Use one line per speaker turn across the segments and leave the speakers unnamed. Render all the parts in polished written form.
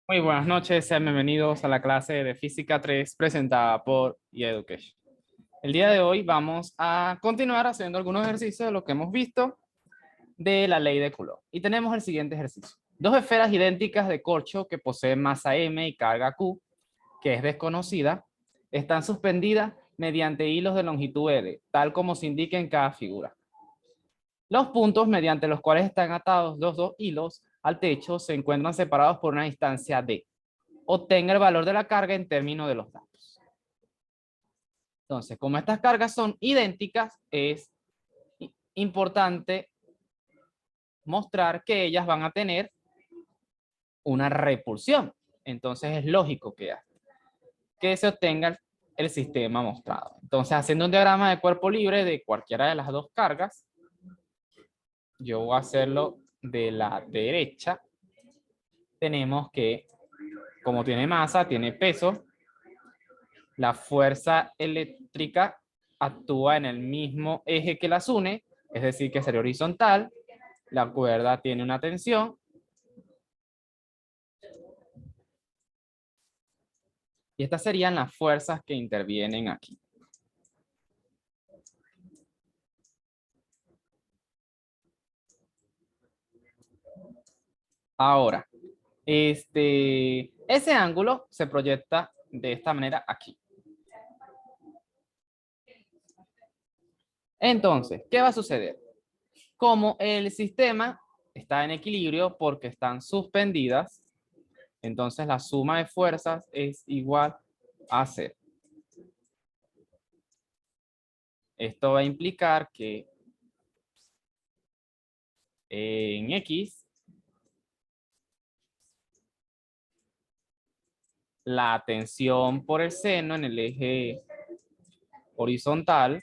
Muy buenas noches, sean bienvenidos a la clase de Física 3 presentada por eEducation. El día de hoy vamos a continuar haciendo algunos ejercicios de lo que hemos visto de la ley de Coulomb. Y tenemos el siguiente ejercicio. Dos esferas idénticas de corcho que poseen masa m y carga q, que es desconocida, están suspendidas mediante hilos de longitud L, tal como se indica en cada figura. Los puntos mediante los cuales están atados los dos hilos al techo se encuentran separados por una distancia d. Obtenga el valor de la carga en términos de los datos. Entonces, como estas cargas son idénticas, es importante mostrar que ellas van a tener una repulsión. Entonces, es lógico que se obtenga el sistema mostrado. Entonces, haciendo un diagrama de cuerpo libre de cualquiera de las dos cargas, yo voy a hacerlo de la derecha. Tenemos que, como tiene masa, tiene peso, la fuerza eléctrica actúa en el mismo eje que las une, es decir, que sería horizontal. La cuerda tiene una tensión. Y estas serían las fuerzas que intervienen aquí. Ahora, ese ángulo se proyecta de esta manera aquí. Entonces, ¿qué va a suceder? Como el sistema está en equilibrio porque están suspendidas, entonces la suma de fuerzas es igual a 0. Esto va a implicar que en X, la tensión por el seno en el eje horizontal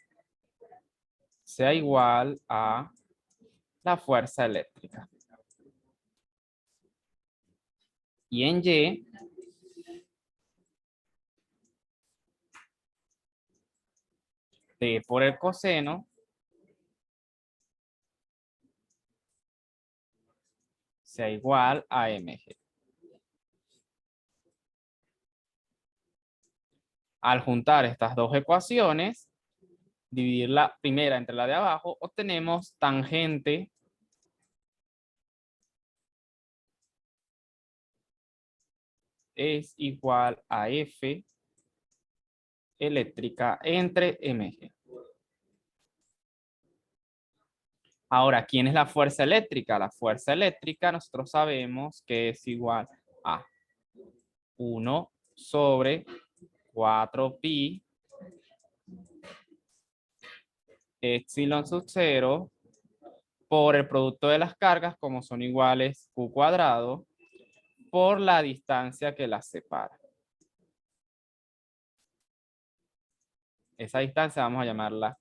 sea igual a la fuerza eléctrica. Y en Y, T por el coseno sea igual a mg. Al juntar estas dos ecuaciones, dividir la primera entre la de abajo, obtenemos tangente es igual a F eléctrica entre mg. Ahora, ¿quién es la fuerza eléctrica? La fuerza eléctrica nosotros sabemos que es igual a 1 sobre 4pi epsilon sub 0 por el producto de las cargas, como son iguales q cuadrado, por la distancia que las separa. Esa distancia vamos a llamarla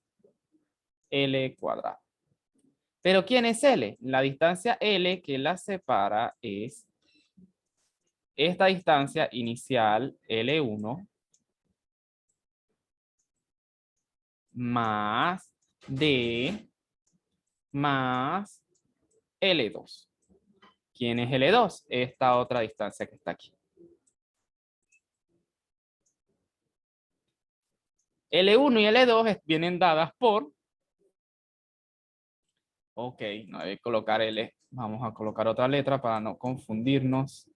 L cuadrado. ¿Pero quién es L? La distancia L que las separa es esta distancia inicial L1 más D más L2. ¿Quién es L2? Esta otra distancia que está aquí. L1 y L2 vienen dadas por... Ok, no debe colocar L. Vamos a colocar otra letra para no confundirnos.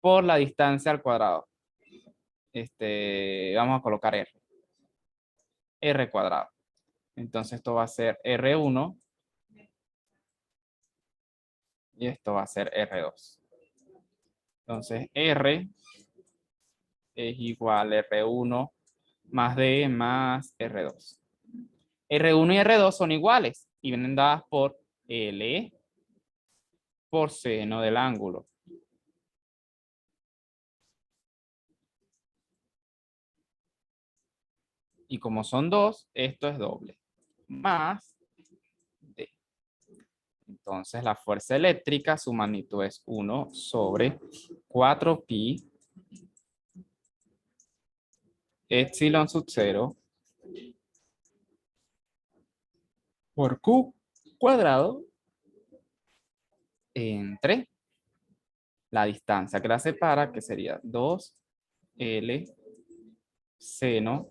Por la distancia al cuadrado. Vamos a colocar R. R cuadrado. Entonces esto va a ser R1 y esto va a ser R2. Entonces R es igual a R1 más D más R2. R1 y R2 son iguales y vienen dadas por L por seno del ángulo. Y como son dos, esto es doble. Más D. Entonces la fuerza eléctrica, su magnitud es 1 sobre 4pi epsilon sub 0 por q cuadrado entre la distancia que la separa, que sería 2L seno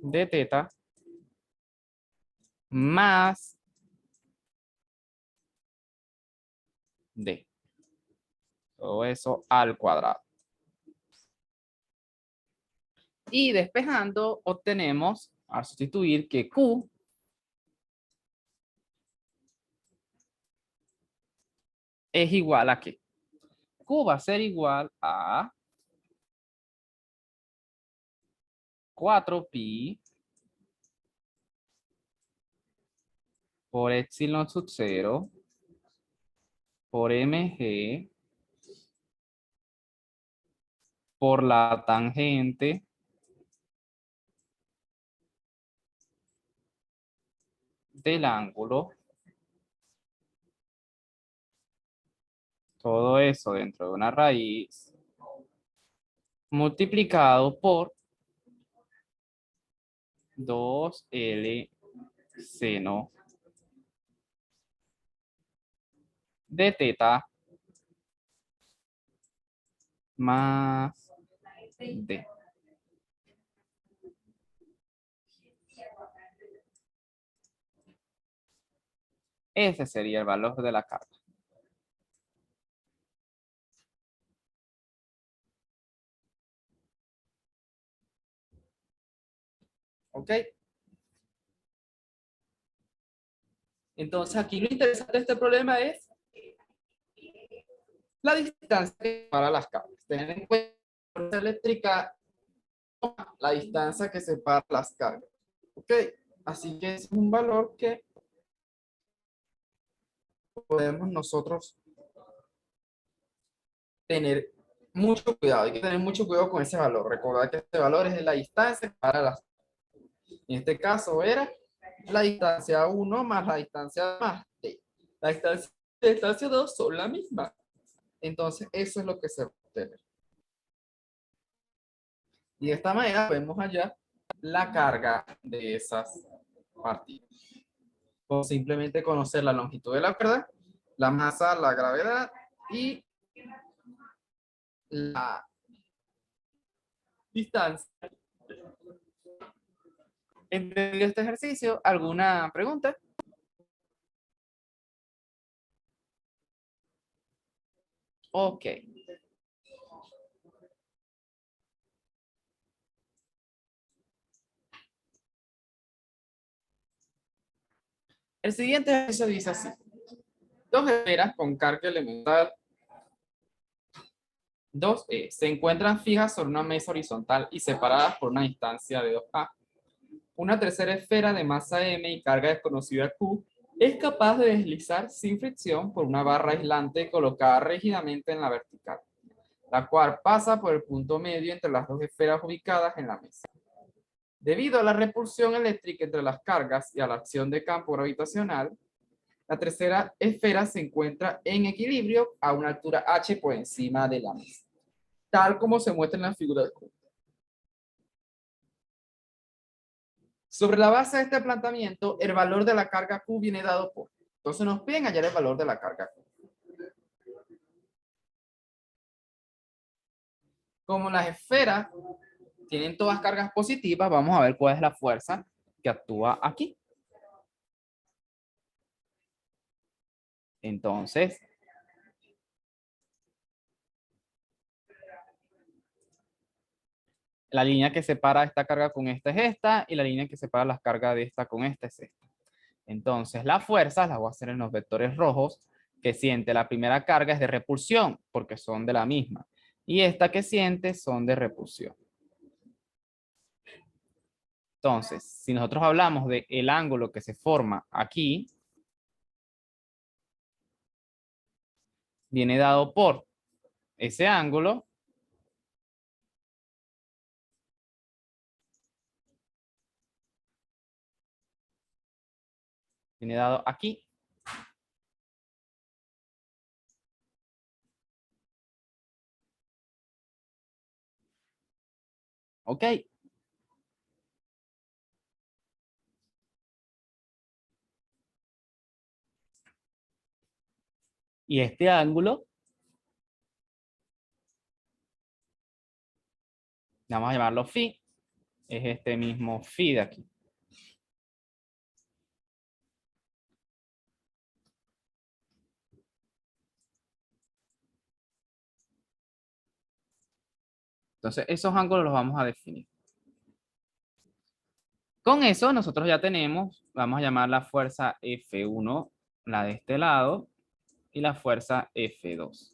de teta más D. Todo eso al cuadrado. Y despejando, obtenemos, a sustituir, que Q es igual a ¿qué? Q va a ser igual a 4pi por epsilon sub 0 por mg por la tangente del ángulo. Todo eso dentro de una raíz multiplicado por 2L seno de teta más D. Ese sería el valor de la carga. ¿Ok? Entonces aquí lo interesante de este problema es la distancia para las cargas. Tener en cuenta la fuerza eléctrica, la distancia que separa las cargas. ¿Ok? Así que es un valor que podemos nosotros tener mucho cuidado. Hay que tener mucho cuidado con ese valor. Recordar que este valor es de la distancia para las. En este caso era la distancia 1 más la distancia más t. La distancia 2 son la misma. Entonces, eso es lo que se va a obtener. Y de esta manera vemos allá la carga de esas partículas. O simplemente conocer la longitud de la cuerda, la masa, la gravedad y la distancia. ¿Entendido este ejercicio? ¿Alguna pregunta? Ok. El siguiente ejercicio dice así. Dos esferas con carga elemental 2E se encuentran fijas sobre una mesa horizontal y separadas por una distancia de 2A. Una tercera esfera de masa M y carga desconocida Q es capaz de deslizar sin fricción por una barra aislante colocada rígidamente en la vertical, la cual pasa por el punto medio entre las dos esferas ubicadas en la mesa. Debido a la repulsión eléctrica entre las cargas y a la acción de campo gravitacional, la tercera esfera se encuentra en equilibrio a una altura h por encima de la mesa, tal como se muestra en la figura de Q. Sobre la base de este planteamiento, el valor de la carga Q viene dado por. Entonces nos piden hallar el valor de la carga Q. Como las esferas tienen todas cargas positivas, vamos a ver cuál es la fuerza que actúa aquí. Entonces, la línea que separa esta carga con esta es esta, y la línea que separa las cargas de esta con esta es esta. Entonces, las fuerzas las voy a hacer en los vectores rojos, que siente la primera carga es de repulsión, porque son de la misma. Y esta que siente son de repulsión. Entonces, si nosotros hablamos de el ángulo que se forma aquí, viene dado por ese ángulo viene dado aquí. ¿Ok? Y este ángulo, vamos a llamarlo phi, es este mismo phi de aquí. Entonces, esos ángulos los vamos a definir. Con eso, nosotros ya tenemos, vamos a llamar la fuerza F1, la de este lado, y la fuerza F2.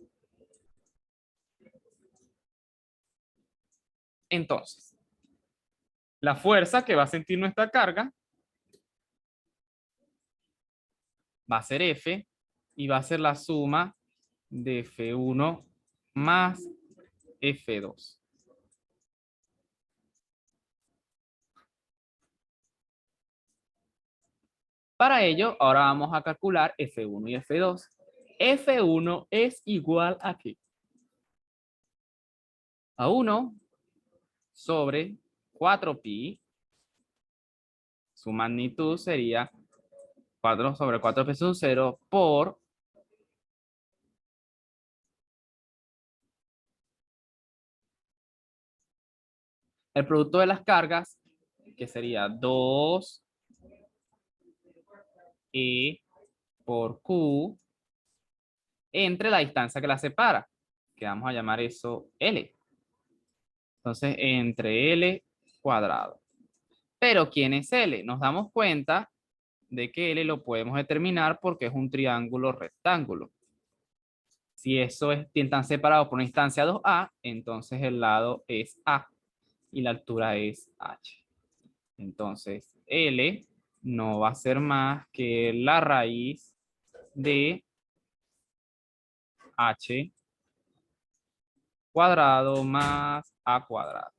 Entonces, la fuerza que va a sentir nuestra carga va a ser F y va a ser la suma de F1 más F2. Para ello, ahora vamos a calcular F1 y F2. F1 es igual a ¿qué? A 1 sobre 4pi. Su magnitud sería 4 sobre 4pi sub 0 por el producto de las cargas, que sería 2e por q entre la distancia que la separa, que vamos a llamar eso L. Entonces, entre L cuadrado. Pero, ¿quién es L? Nos damos cuenta de que L lo podemos determinar porque es un triángulo rectángulo. Si eso están separados por una distancia 2a, entonces el lado es A y la altura es H. Entonces, L no va a ser más que la raíz de H cuadrado más A cuadrado.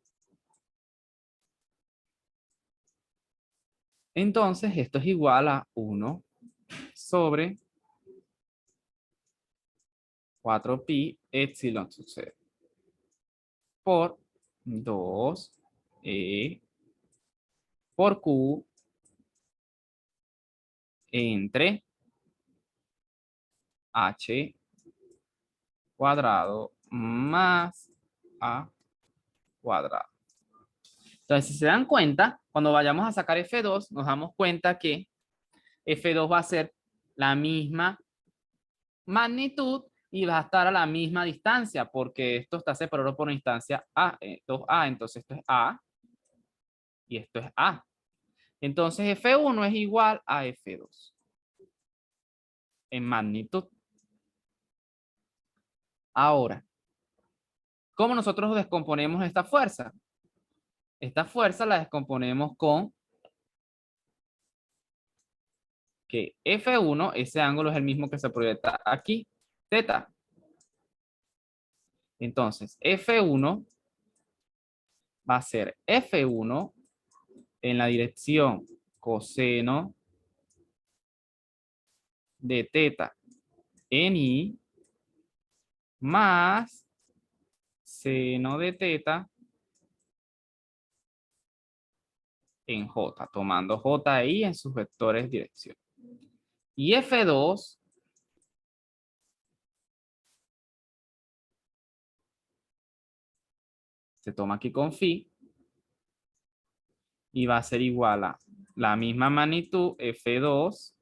Entonces, esto es igual a 1 sobre 4pi epsilon sub 0 por 2e por q entre H cuadrado más A cuadrado. Entonces, si se dan cuenta, cuando vayamos a sacar F2, nos damos cuenta que F2 va a ser la misma magnitud y va a estar a la misma distancia, porque esto está separado por una distancia A, 2A, entonces esto es A y esto es A. Entonces F1 es igual a F2 en magnitud. Ahora, ¿cómo nosotros descomponemos esta fuerza? Esta fuerza la descomponemos con que F1, ese ángulo es el mismo que se proyecta aquí, θ. Entonces, F1 va a ser F1 en la dirección coseno de θ en I más seno de θ en J, tomando J y en sus vectores dirección. Y F2 se toma aquí con phi y va a ser igual a la misma magnitud F2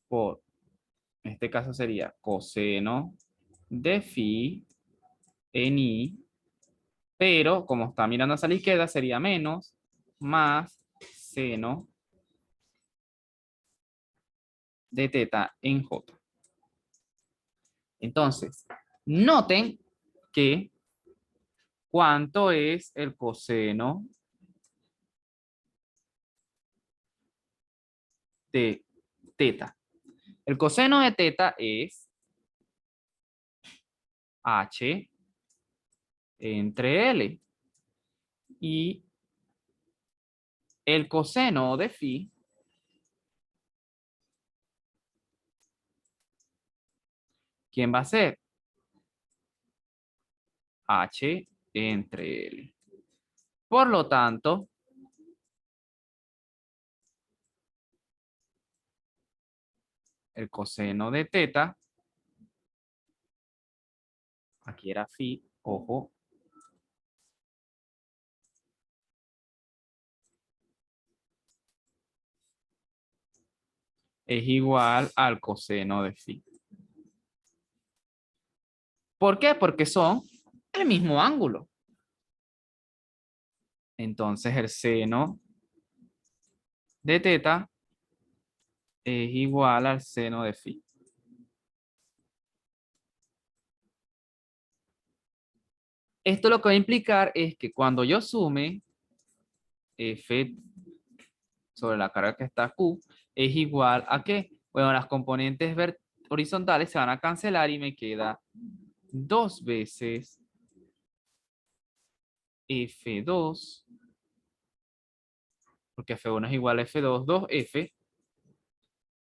por, en este caso sería coseno de phi en I, pero como está mirando hacia la izquierda sería menos más seno de θ en J. Entonces, noten que ¿cuánto es el coseno de θ? El coseno de θ es H entre L. Y el coseno de phi ¿quién va a ser? H entre L. Por lo tanto, el coseno de teta, aquí era phi, ojo, es igual al coseno de phi. ¿Por qué? Porque son el mismo ángulo. Entonces el seno de teta es igual al seno de phi. Esto lo que va a implicar es que cuando yo sume F sobre la carga que está Q, es igual a ¿qué? Bueno, las componentes horizontales se van a cancelar y me queda 2 veces F2, porque F1 es igual a F2, 2F.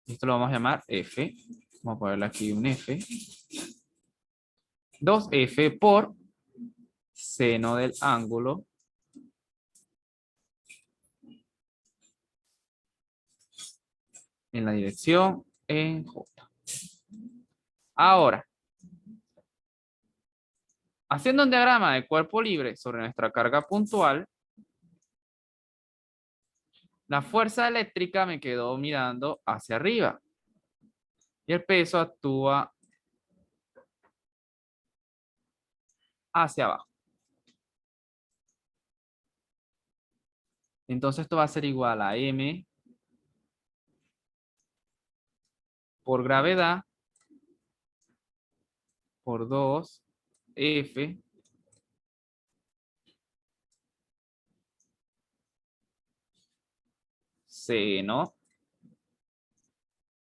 Esto lo vamos a llamar F. Vamos a ponerle aquí un F. 2F por seno del ángulo en la dirección en J. Ahora, haciendo un diagrama de cuerpo libre sobre nuestra carga puntual, la fuerza eléctrica me quedó mirando hacia arriba y el peso actúa hacia abajo. Entonces esto va a ser igual a M por gravedad por 2F seno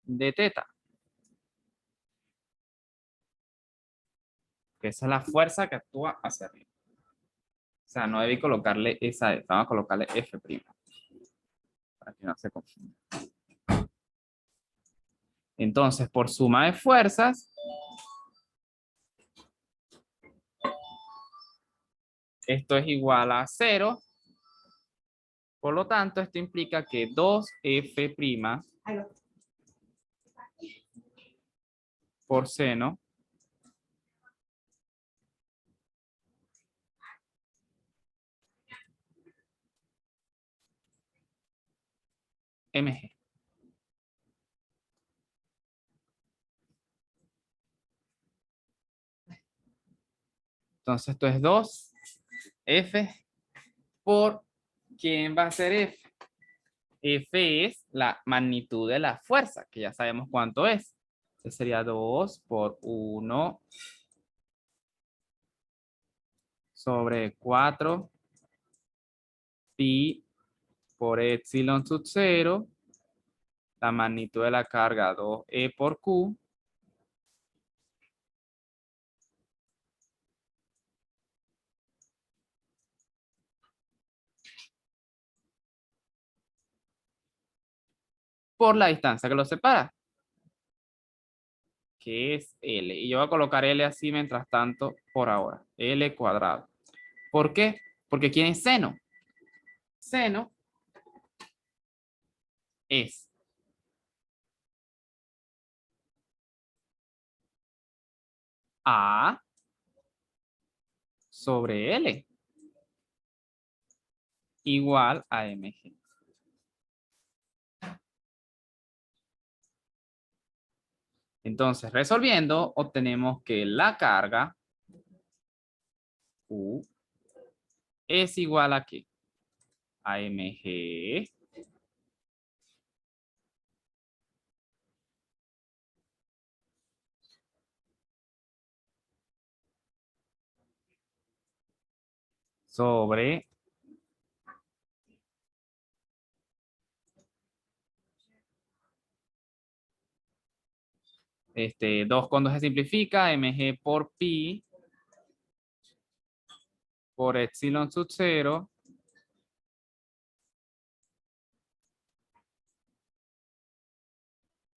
de teta. Que esa es la fuerza que actúa hacia arriba. O sea, no debí colocarle esa F, vamos a colocarle F', para que no se confunda. Entonces, por suma de fuerzas, esto es igual a 0. Por lo tanto, esto implica que 2F' por seno mg. Entonces, esto es 2F por ¿quién va a ser F? F es la magnitud de la fuerza, que ya sabemos cuánto es. Entonces sería 2 por 1 sobre 4 pi por epsilon sub 0, la magnitud de la carga 2E por Q, por la distancia que lo separa, que es L. Y yo voy a colocar L así mientras tanto por ahora. L cuadrado. ¿Por qué? Porque ¿quién es seno? Seno es A sobre L igual a mg. Entonces, resolviendo, obtenemos que la carga U es igual a ¿qué? A mg sobre 2 con 2 se simplifica, mg por pi por epsilon sub 0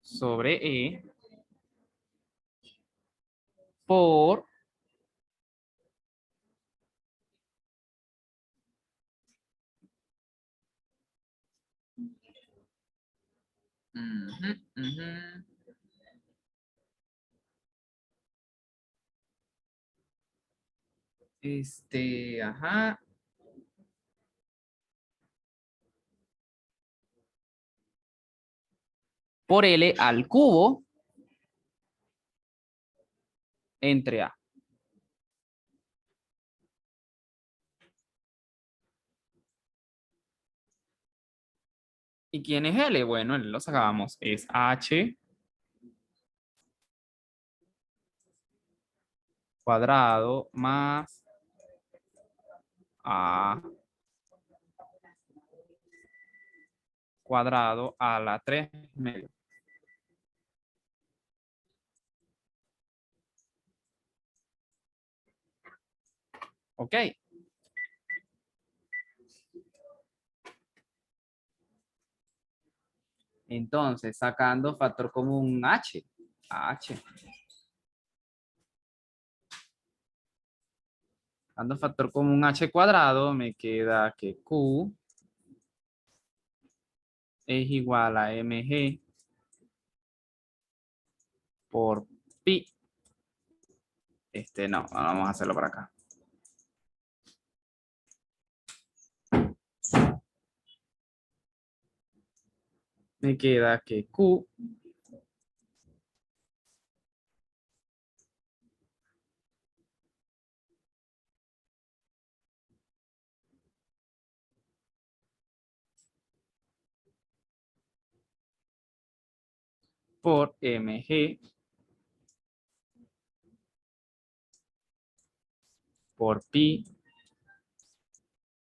sobre E por Ajá. Por L al cubo entre A. ¿Y quién es L? Bueno, lo sacábamos. Es H cuadrado más A cuadrado a la 3 medio. Ok. Entonces, sacando factor común H. H. Sacando factor común H cuadrado, me queda que Q es igual a mg por pi. No, vamos a hacerlo por acá. Me queda que Q por mg por pi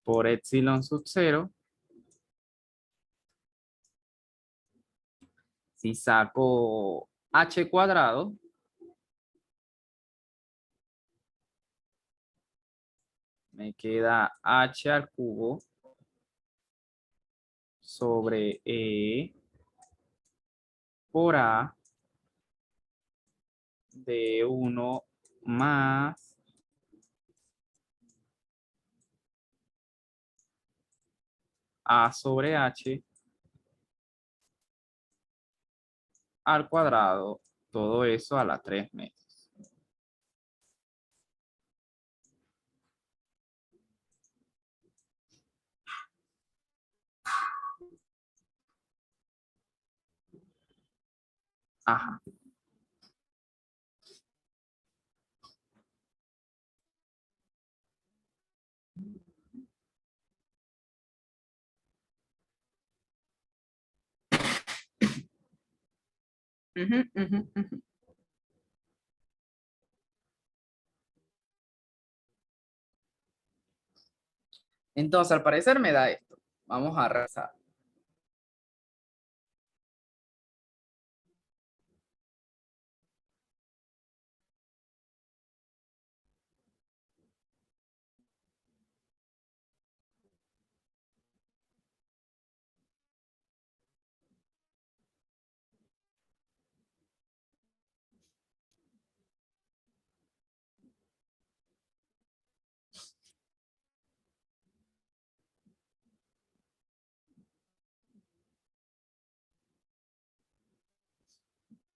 por epsilon sub 0. Si saco h cuadrado, me queda h al cubo sobre e por a de 1 más a sobre h al cuadrado, todo eso a la 3 metros. Ajá. Ujú, ujú, ujú. Entonces, al parecer me da esto. Vamos a rezar.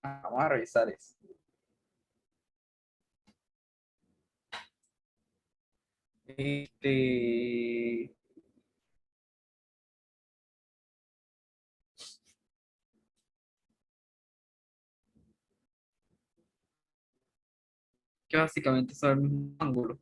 Vamos a revisar eso. Este, que básicamente son el mismo ángulo.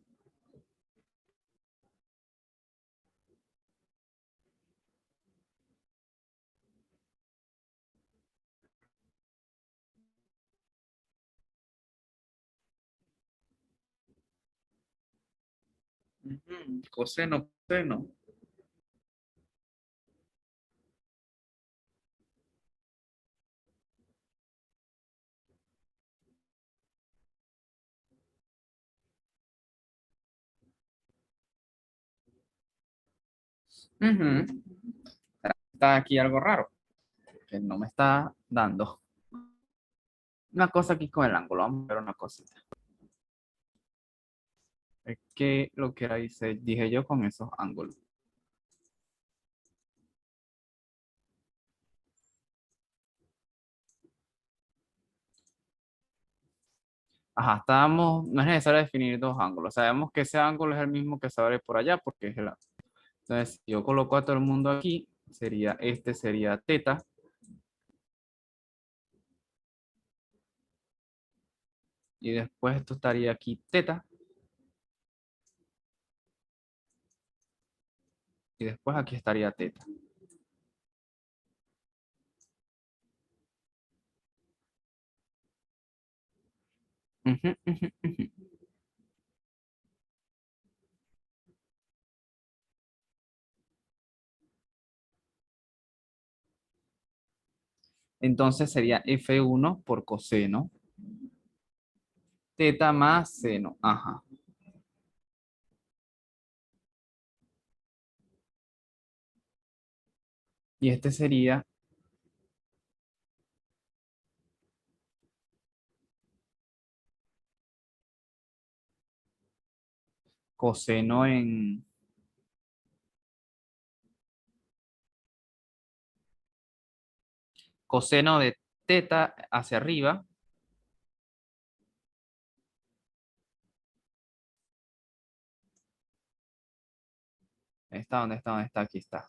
Ujú, coseno, coseno. Ujú. Está aquí algo raro, que no me está dando. Una cosa aquí con el ángulo, vamos a ver una cosita. Es que lo que hice, dije yo con esos ángulos. Ajá, estábamos, no es necesario definir dos ángulos. Sabemos que ese ángulo es el mismo que se abre por allá porque es el ángulo. Entonces, si yo coloco a todo el mundo aquí, sería este sería teta. Y después esto estaría aquí teta. Y después aquí estaría teta. Ujú, ujú, ujú. Entonces sería F1 por coseno. Teta más seno. Ajá. Y este sería coseno en coseno de teta hacia arriba. ¿Está dónde está? ¿Dónde está? Aquí está.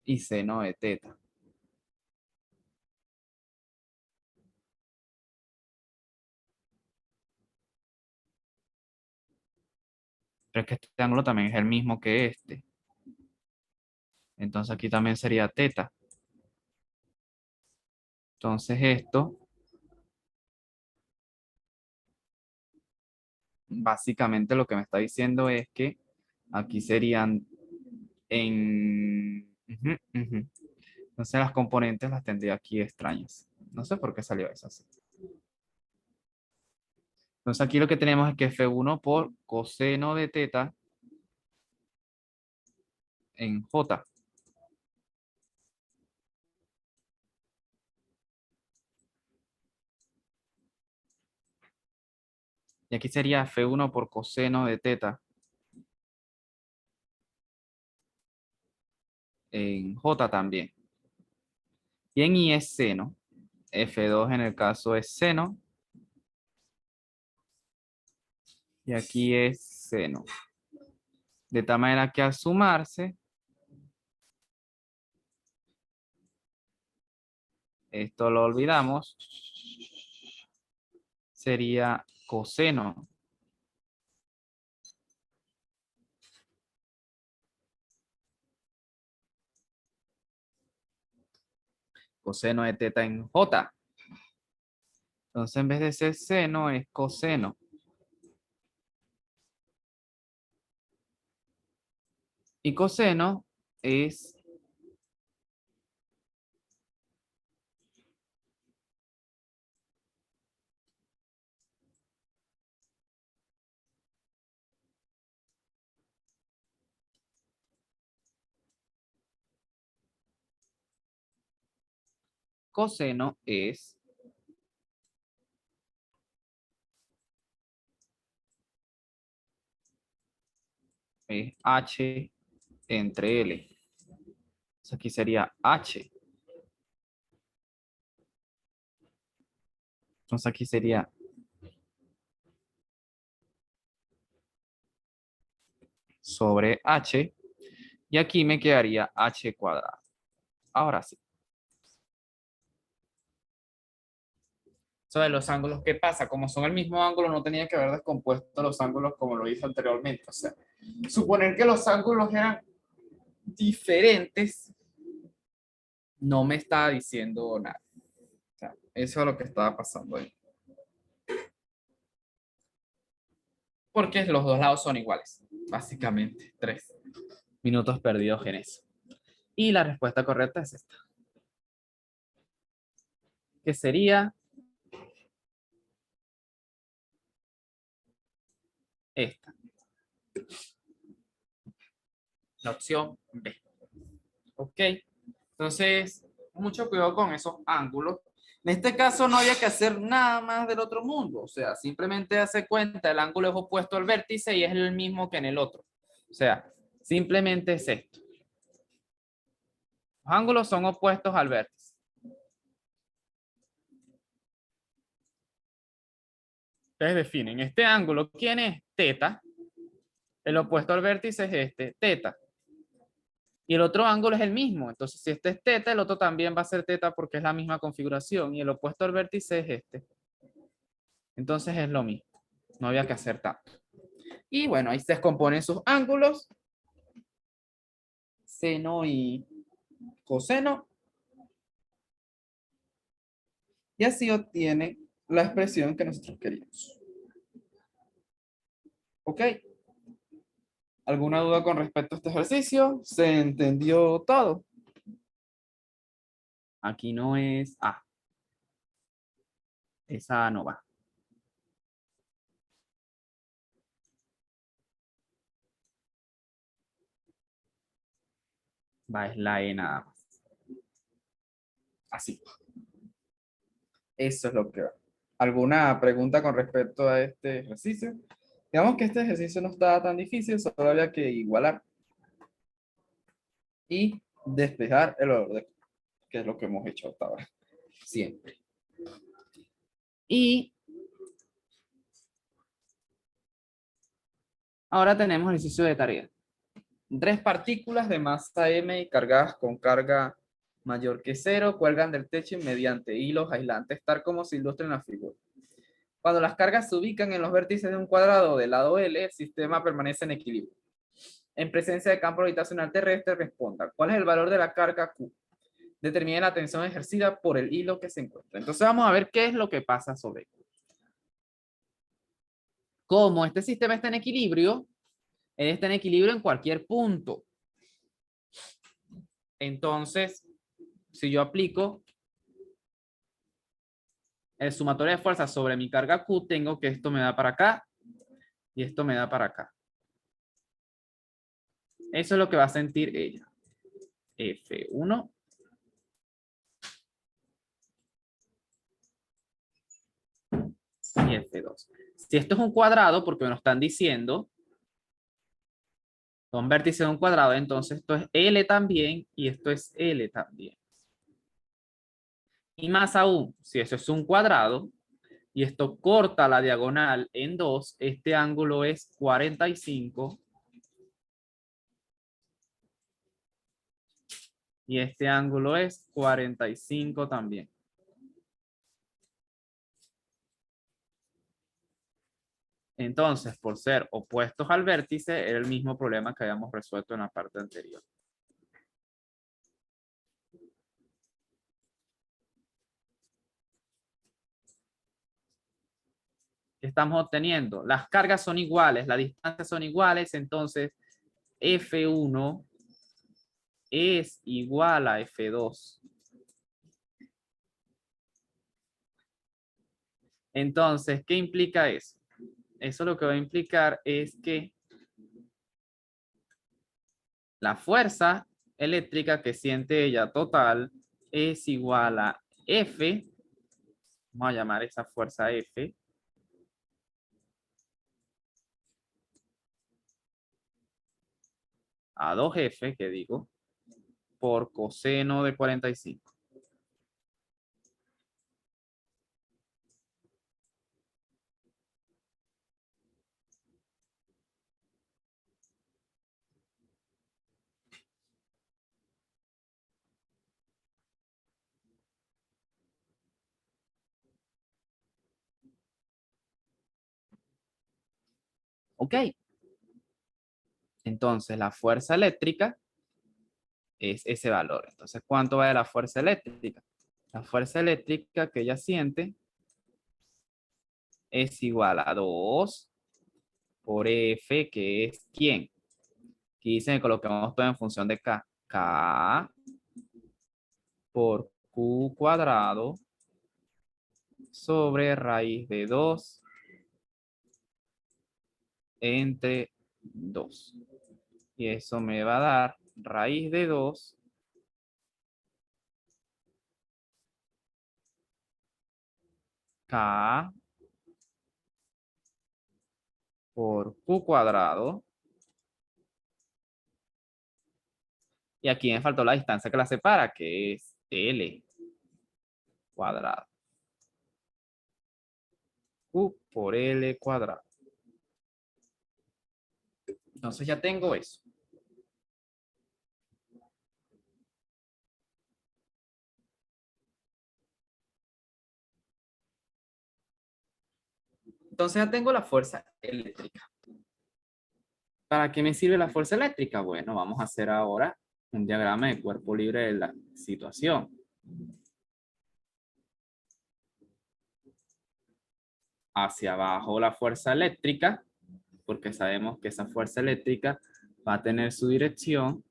Y seno de teta. Pero es que este ángulo también es el mismo que este. Entonces aquí también sería teta. Entonces esto básicamente lo que me está diciendo es que aquí serían en... Ujú, ujú. Entonces las componentes las tendría aquí extrañas. No sé por qué salió eso así. Entonces aquí lo que tenemos es que F1 por coseno de teta en J. Y aquí sería F1 por coseno de teta en J también. Y en I es seno. F2 en el caso es seno. Y aquí es seno. De tal manera que al sumarse, esto lo olvidamos, sería coseno. Coseno de teta en J. Entonces en vez de ser seno es coseno. Y coseno es coseno es H entre L. Entonces aquí sería H. Entonces aquí sería sobre H. Y aquí me quedaría H cuadrado. Ahora sí. Sobre los ángulos, ¿qué pasa? Como son el mismo ángulo, no tenía que haber descompuesto los ángulos como lo hice anteriormente. O sea, suponer que los ángulos eran diferentes no me estaba diciendo nada. O sea, eso es lo que estaba pasando ahí. Porque los dos lados son iguales, básicamente. 3 minutos perdidos en eso. Y la respuesta correcta es esta, que sería esta, la opción B. ¿Ok? Entonces, mucho cuidado con esos ángulos. En este caso no había que hacer nada más del otro mundo, o sea, simplemente hace cuenta, el ángulo es opuesto al vértice y es el mismo que en el otro. O sea, simplemente es esto. Los ángulos son opuestos al vértice. Ustedes definen este ángulo, ¿quién es? Teta. El opuesto al vértice es este, teta. Y el otro ángulo es el mismo. Entonces, si este es teta, el otro también va a ser teta porque es la misma configuración. Y el opuesto al vértice es este. Entonces es lo mismo. No había que hacer tanto. Y bueno, ahí se descomponen sus ángulos. Seno y coseno. Y así obtiene la expresión que nosotros queríamos. ¿Ok? ¿Alguna duda con respecto a este ejercicio? ¿Se entendió todo? Aquí no es A. Esa no va. Va, es la E nada más. Así. Eso es lo que va. ¿Alguna pregunta con respecto a este ejercicio? Digamos que este ejercicio no estaba tan difícil, solo había que igualar y despejar el orden, que es lo que hemos hecho hasta ahora, siempre. Y ahora tenemos el ejercicio de tarea. Tres partículas de masa m y cargadas con carga mayor que cero cuelgan del techo mediante hilos aislantes, tal como se ilustra en la figura. Cuando las cargas se ubican en los vértices de un cuadrado del lado L, el sistema permanece en equilibrio. En presencia de campo gravitacional terrestre, responda, ¿cuál es el valor de la carga Q? Determine la tensión ejercida por el hilo que se encuentra. Entonces vamos a ver qué es lo que pasa sobre Q. Como este sistema está en equilibrio, él está en equilibrio en cualquier punto. Entonces, si yo aplico el sumatorio de fuerzas sobre mi carga Q, tengo que esto me da para acá y esto me da para acá. Eso es lo que va a sentir ella. F1 y F2. Si esto es un cuadrado, porque me lo están diciendo, son vértices de un cuadrado, entonces esto es L también y esto es L también. Y más aún, si eso es un cuadrado y esto corta la diagonal en dos, este ángulo es 45 y este ángulo es 45 también. Entonces, por ser opuestos al vértice, era el mismo problema que habíamos resuelto en la parte anterior. ¿Qué estamos obteniendo? Las cargas son iguales, las distancias son iguales, entonces F1 es igual a F2. Entonces, ¿qué implica eso? Eso lo que va a implicar es que la fuerza eléctrica que siente ella total es igual a F, vamos a llamar esa fuerza F, a 2F, que digo, por coseno de 45. Ok, entonces la fuerza eléctrica es ese valor. Entonces, ¿cuánto va de la fuerza eléctrica? La fuerza eléctrica que ella siente es igual a 2 por F, que es ¿quién? Aquí dicen que coloquemos todo en función de K. K por Q cuadrado sobre raíz de 2 entre 2. Y eso me va a dar raíz de 2 K por Q cuadrado. Y aquí me faltó la distancia que la separa, que es L cuadrado. Q por L cuadrado. Entonces ya tengo eso. Entonces ya tengo la fuerza eléctrica. ¿Para qué me sirve la fuerza eléctrica? Bueno, vamos a hacer ahora un diagrama de cuerpo libre de la situación. Hacia abajo la fuerza eléctrica, porque sabemos que esa fuerza eléctrica va a tener su dirección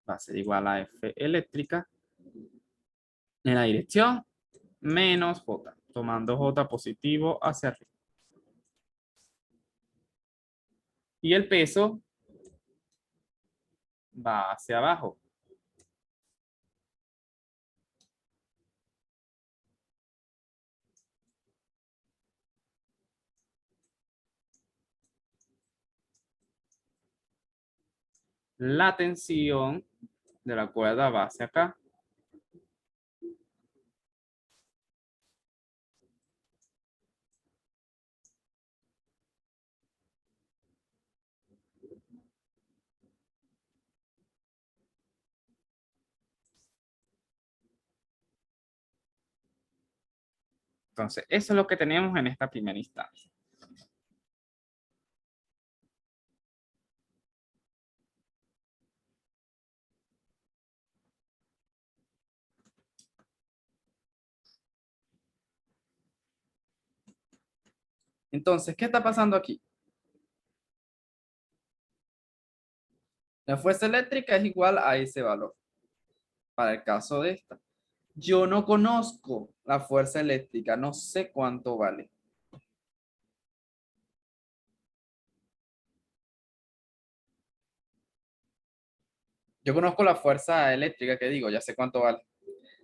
va a ser igual a F eléctrica en la dirección menos J, tomando J positivo hacia arriba. Y el peso va hacia abajo. La tensión de la cuerda va hacia acá. Entonces, eso es lo que tenemos en esta primera instancia. Entonces, ¿qué está pasando aquí? La fuerza eléctrica es igual a ese valor. Para el caso de esta. Yo no conozco la fuerza eléctrica, no sé cuánto vale. Yo conozco la fuerza eléctrica que digo, ya sé cuánto vale.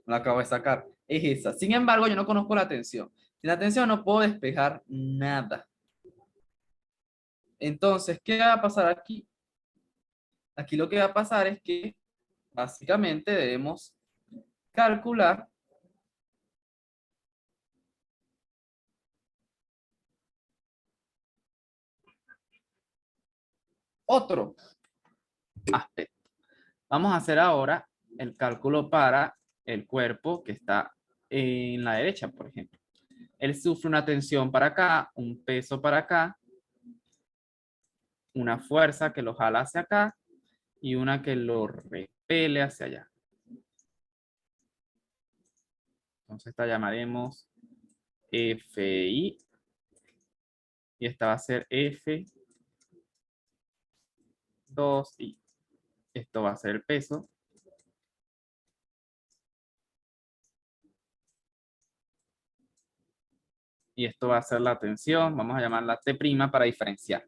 Me la acabo de sacar. Es esa. Sin embargo, yo no conozco la tensión. Sin la tensión no puedo despejar nada. Entonces, ¿qué va a pasar aquí? Aquí lo que va a pasar es que básicamente debemos calcular otro aspecto. Vamos a hacer ahora el cálculo para el cuerpo que está en la derecha, por ejemplo. Él sufre una tensión para acá, un peso para acá, una fuerza que lo jala hacia acá y una que lo repele hacia allá. Entonces esta llamaremos FI y esta va a ser F2I. Esto va a ser el peso. Y esto va a ser la tensión. Vamos a llamarla T' para diferenciar.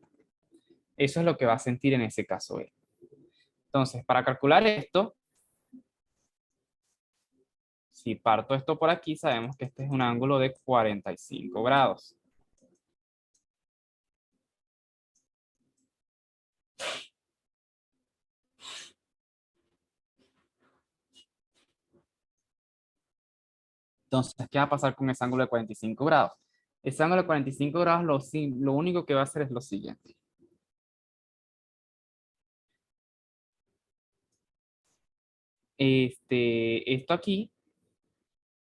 Eso es lo que va a sentir en ese caso él. Entonces, para calcular esto, si parto esto por aquí, sabemos que este es un ángulo de 45 grados. Entonces, ¿qué va a pasar con ese ángulo de 45 grados? Ese ángulo de 45 grados lo único que va a hacer es lo siguiente. Esto aquí,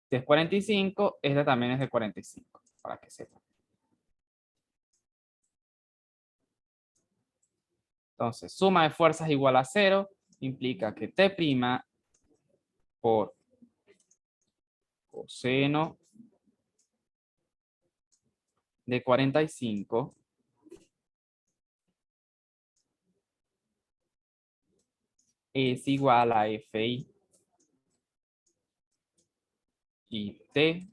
este es 45, este también es de 45, para que sepan. Entonces, suma de fuerzas igual a 0, implica que T' por coseno de 45 es igual a FI. Y T'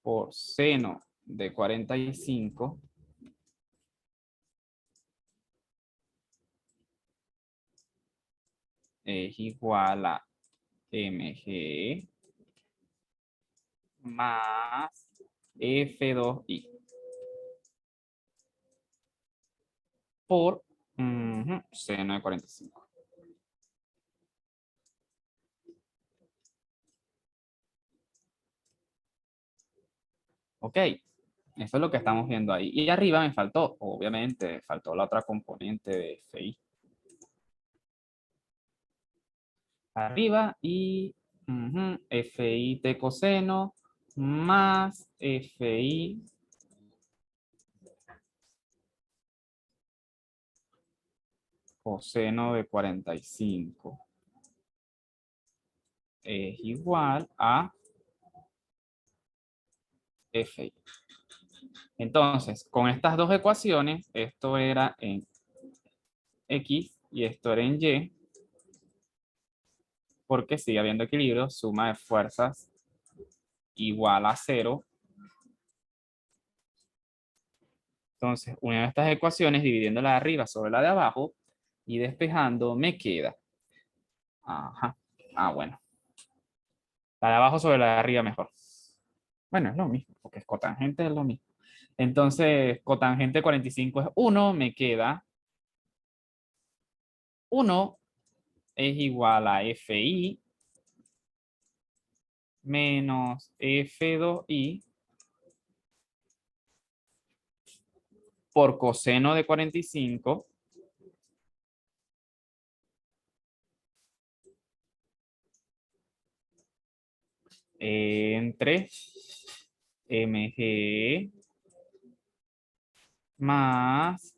por seno de 45 es igual a mg más F2i por seno de 45. Ok, eso es lo que estamos viendo ahí. Y arriba me faltó, obviamente, faltó la otra componente de FI. Arriba y FI de coseno más FI coseno de 45 es igual a FI. Entonces, con estas dos ecuaciones, esto era en X y esto era en Y, porque sigue habiendo equilibrio, suma de fuerzas igual a 0. Entonces, una de estas ecuaciones, dividiendo la de arriba sobre la de abajo y despejando, me queda. Ajá. Ah, bueno. La de abajo sobre la de arriba mejor. Bueno, es lo mismo, porque es cotangente es lo mismo. Entonces, cotangente 45 es 1, me queda 1 es igual a FI menos F2i por coseno de 45 entre mg más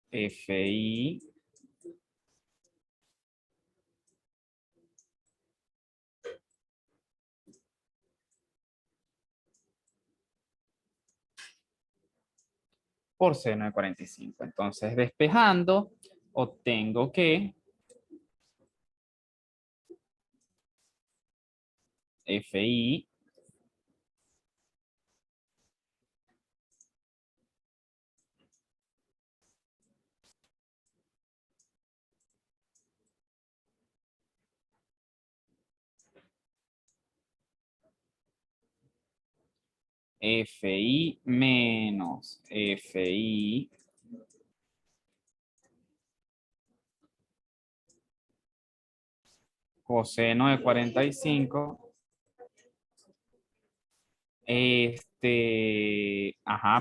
FI por seno de 45. Entonces, despejando, obtengo que FI FI menos FI coseno de 45,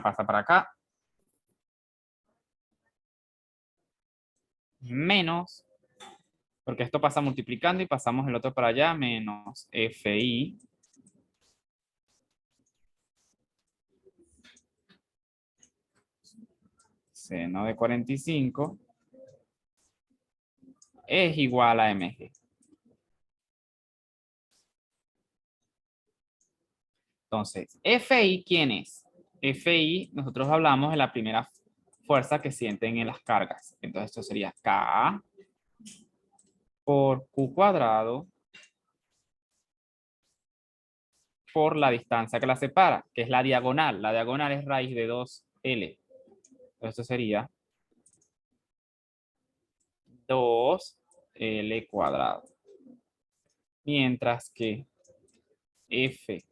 pasa para acá, menos, porque esto pasa multiplicando y pasamos el otro para allá, menos FI seno de 45 es igual a mg. Entonces, FI, ¿quién es? FI, nosotros hablamos de la primera fuerza que sienten en las cargas. Entonces, esto sería K por Q cuadrado por la distancia que la separa, que es la diagonal. La diagonal es raíz de 2L. Esto sería 2L cuadrado. Mientras que F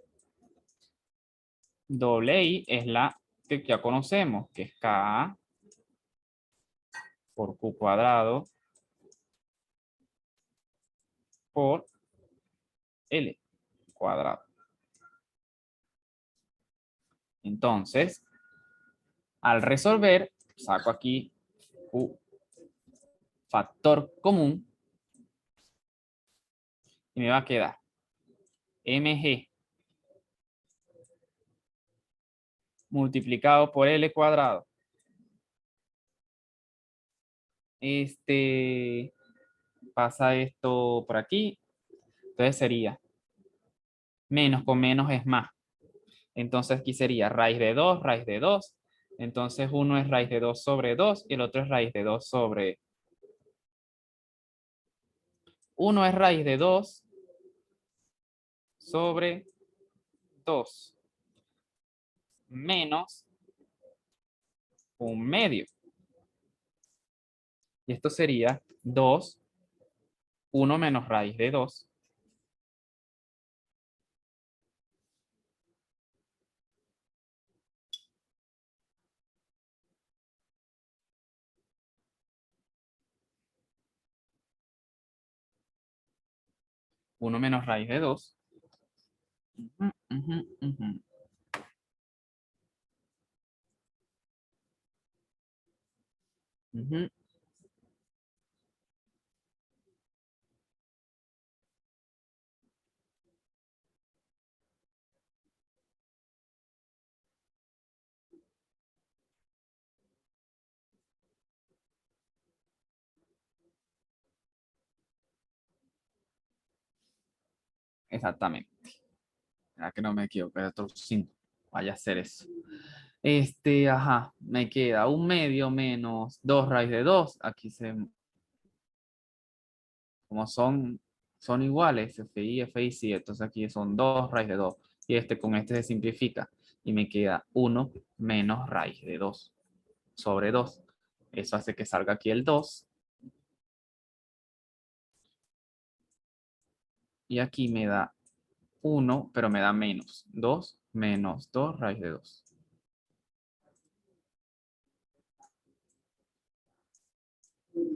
doble I es la que ya conocemos, que es K por Q cuadrado por L cuadrado. Entonces, al resolver, saco aquí Q factor común y me va a quedar mg multiplicado por L cuadrado. Pasa esto por aquí. Entonces sería menos con menos es más. Entonces aquí sería raíz de 2, raíz de 2. Entonces uno es raíz de 2 sobre 2 y el otro es raíz de 2 sobre... Uno es raíz de 2 sobre 2 menos un medio. Y esto sería 2 1 menos raíz de 2. Uno menos raíz de 2. Ujú, ujú, ujú. Ujú. Exactamente. Ya que no me equivoqué, otro 5. Vaya a ser eso. Ajá, me queda un medio menos 2 raíz de 2. Aquí como son iguales, FI, sí, entonces aquí son 2 raíz de 2. Y con este se simplifica. Y me queda 1 menos raíz de 2 sobre 2. Eso hace que salga aquí el 2. Y aquí me da 1, pero me da menos 2 menos 2 raíz de 2.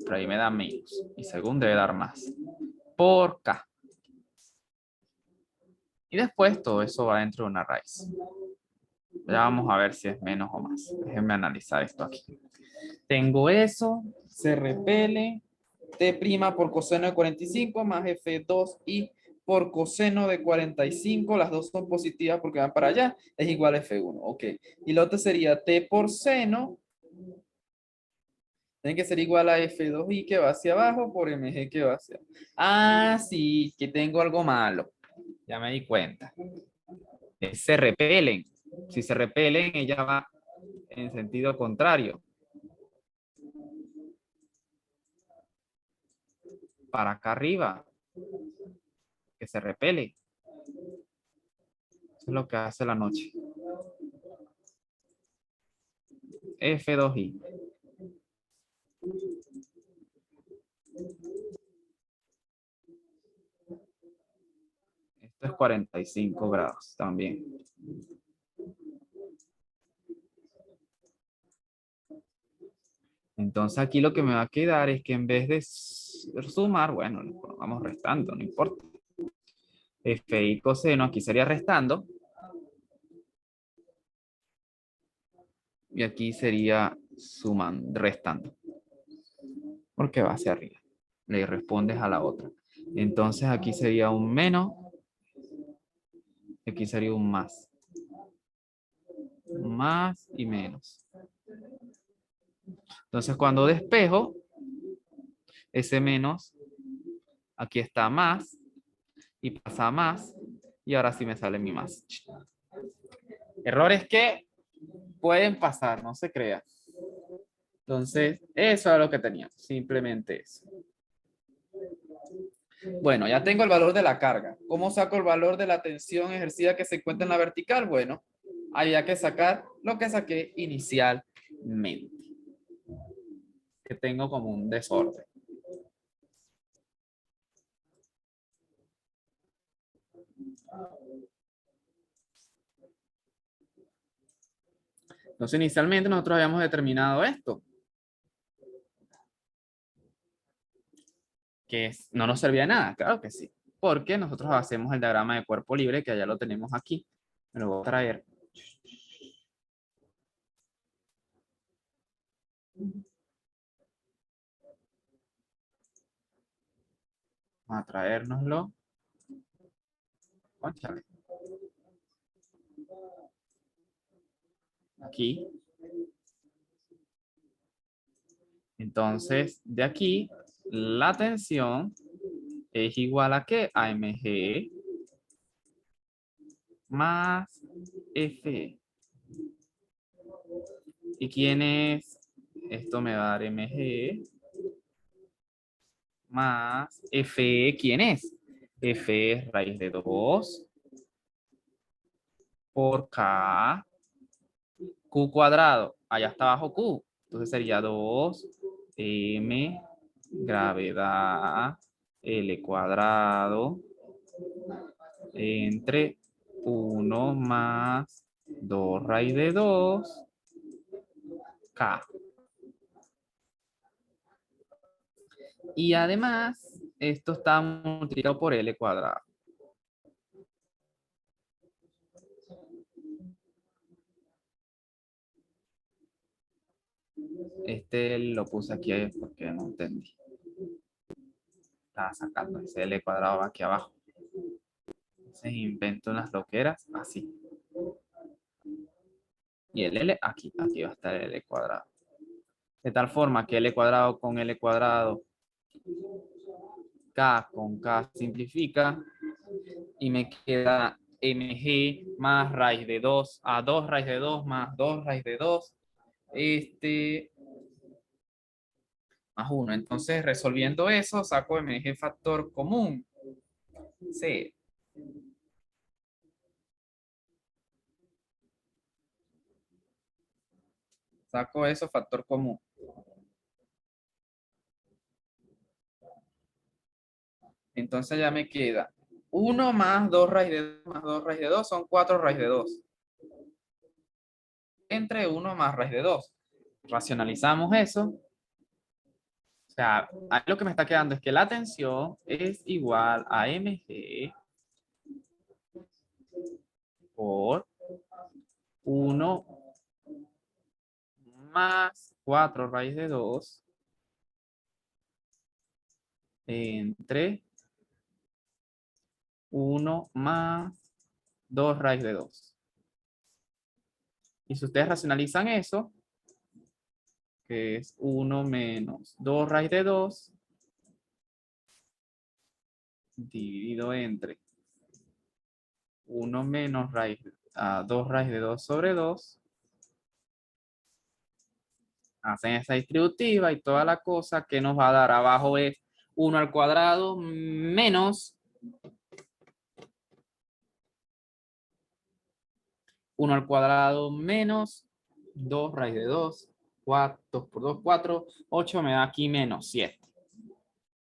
Pero ahí me da menos. Y según debe dar más. Por K. Y después todo eso va dentro de una raíz. Ya vamos a ver si es menos o más. Déjenme analizar esto aquí. Tengo eso, se repele, T' por coseno de 45 más F2i por coseno de 45, las dos son positivas porque van para allá, es igual a F1, ok. Y lo otro sería T por seno, tiene que ser igual a F2i que va hacia abajo por mg que va hacia abajo. Ah, sí, que tengo algo malo, ya me di cuenta. Se repelen, si se repelen, ella va en sentido contrario, para acá arriba, que se repele. Eso es lo que hace la noche. F2i. Esto es 45 grados también. Entonces aquí lo que me va a quedar es que en vez de sumar, bueno, vamos restando, no importa. Fi coseno, aquí sería restando. Y aquí sería sumando, restando. Porque va hacia arriba. Le respondes a la otra. Entonces aquí sería un menos. Aquí sería un más. Más y menos. Entonces cuando despejo, ese menos, aquí está más. Y pasa más. Y ahora sí me sale mi más. Errores que pueden pasar, no se crea. Entonces, eso es lo que tenía, simplemente eso. Bueno, ya tengo el valor de la carga. ¿Cómo saco el valor de la tensión ejercida que se encuentra en la vertical? Bueno, había que sacar lo que saqué inicialmente, que tengo como un desorden. Entonces, inicialmente nosotros habíamos determinado esto, que no nos servía de nada, claro que sí, porque nosotros hacemos el diagrama de cuerpo libre, que ya lo tenemos aquí. Me lo voy a traer. Vamos a traérnoslo. Cónchale. Aquí. Entonces, de aquí, la tensión es igual a ¿qué? A mg más F. ¿Y quién es? Esto me va a dar mg más F. ¿Quién es? F es raíz de 2 por K. Q cuadrado. Allá está abajo Q. Entonces sería 2 M gravedad L cuadrado entre 1 más 2 raíz de 2 K. Y además, esto está multiplicado por L cuadrado. Este lo puse aquí porque no entendí. Estaba sacando ese L cuadrado aquí abajo. Entonces invento unas loqueras así. Y el L aquí va a estar el L cuadrado. De tal forma que L cuadrado con L cuadrado, K con K simplifica y me queda mg más raíz de 2 a 2 raíz de 2 más 2 raíz de 2 más 1. Entonces, resolviendo eso, saco mg factor común. C. Saco eso factor común. Entonces ya me queda 1 más 2 raíz de 2 más 2 raíz de 2 son 4 raíz de 2. Entre 1 más raíz de 2. Racionalizamos eso. O sea, ahí lo que me está quedando es que la tensión es igual a mg por 1 más 4 raíz de 2 entre 1 más 2 raíz de 2. Y si ustedes racionalizan eso, que es 1 menos 2 raíz de 2, dividido entre 1 menos raíz a 2 raíz de 2 sobre 2, hacen esa distributiva y toda la cosa que nos va a dar abajo es 1 al cuadrado menos 1 al cuadrado menos 2 raíz de 2, 4, 2 por 2, 4, 8 me da aquí menos 7,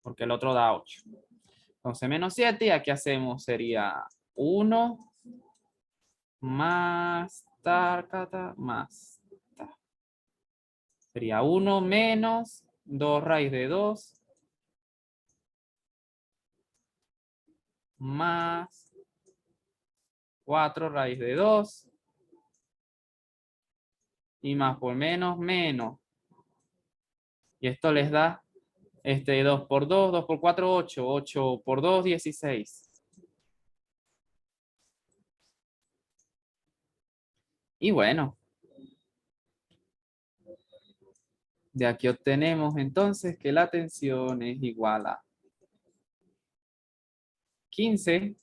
porque el otro da 8. Entonces menos 7 y aquí hacemos sería 1 más tarcata más ta. Sería 1 menos 2 raíz de 2 más 4 raíz de 2 y más por menos menos. Y esto les da 2 por 2, 2 por 4, 8, 8 por 2, 16. Y bueno, de aquí obtenemos entonces que la tensión es igual a 15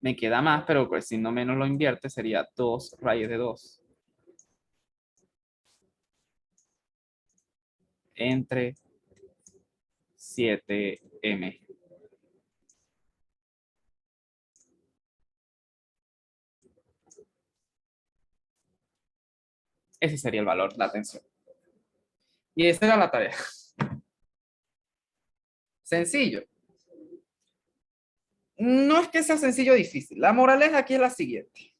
me queda más, pero pues si no menos lo invierte sería 2 raíz de 2 entre 7m. Ese sería el valor, la tensión. Y esa era la tarea. Sencillo. No es que sea sencillo o difícil. La moraleja aquí es la siguiente.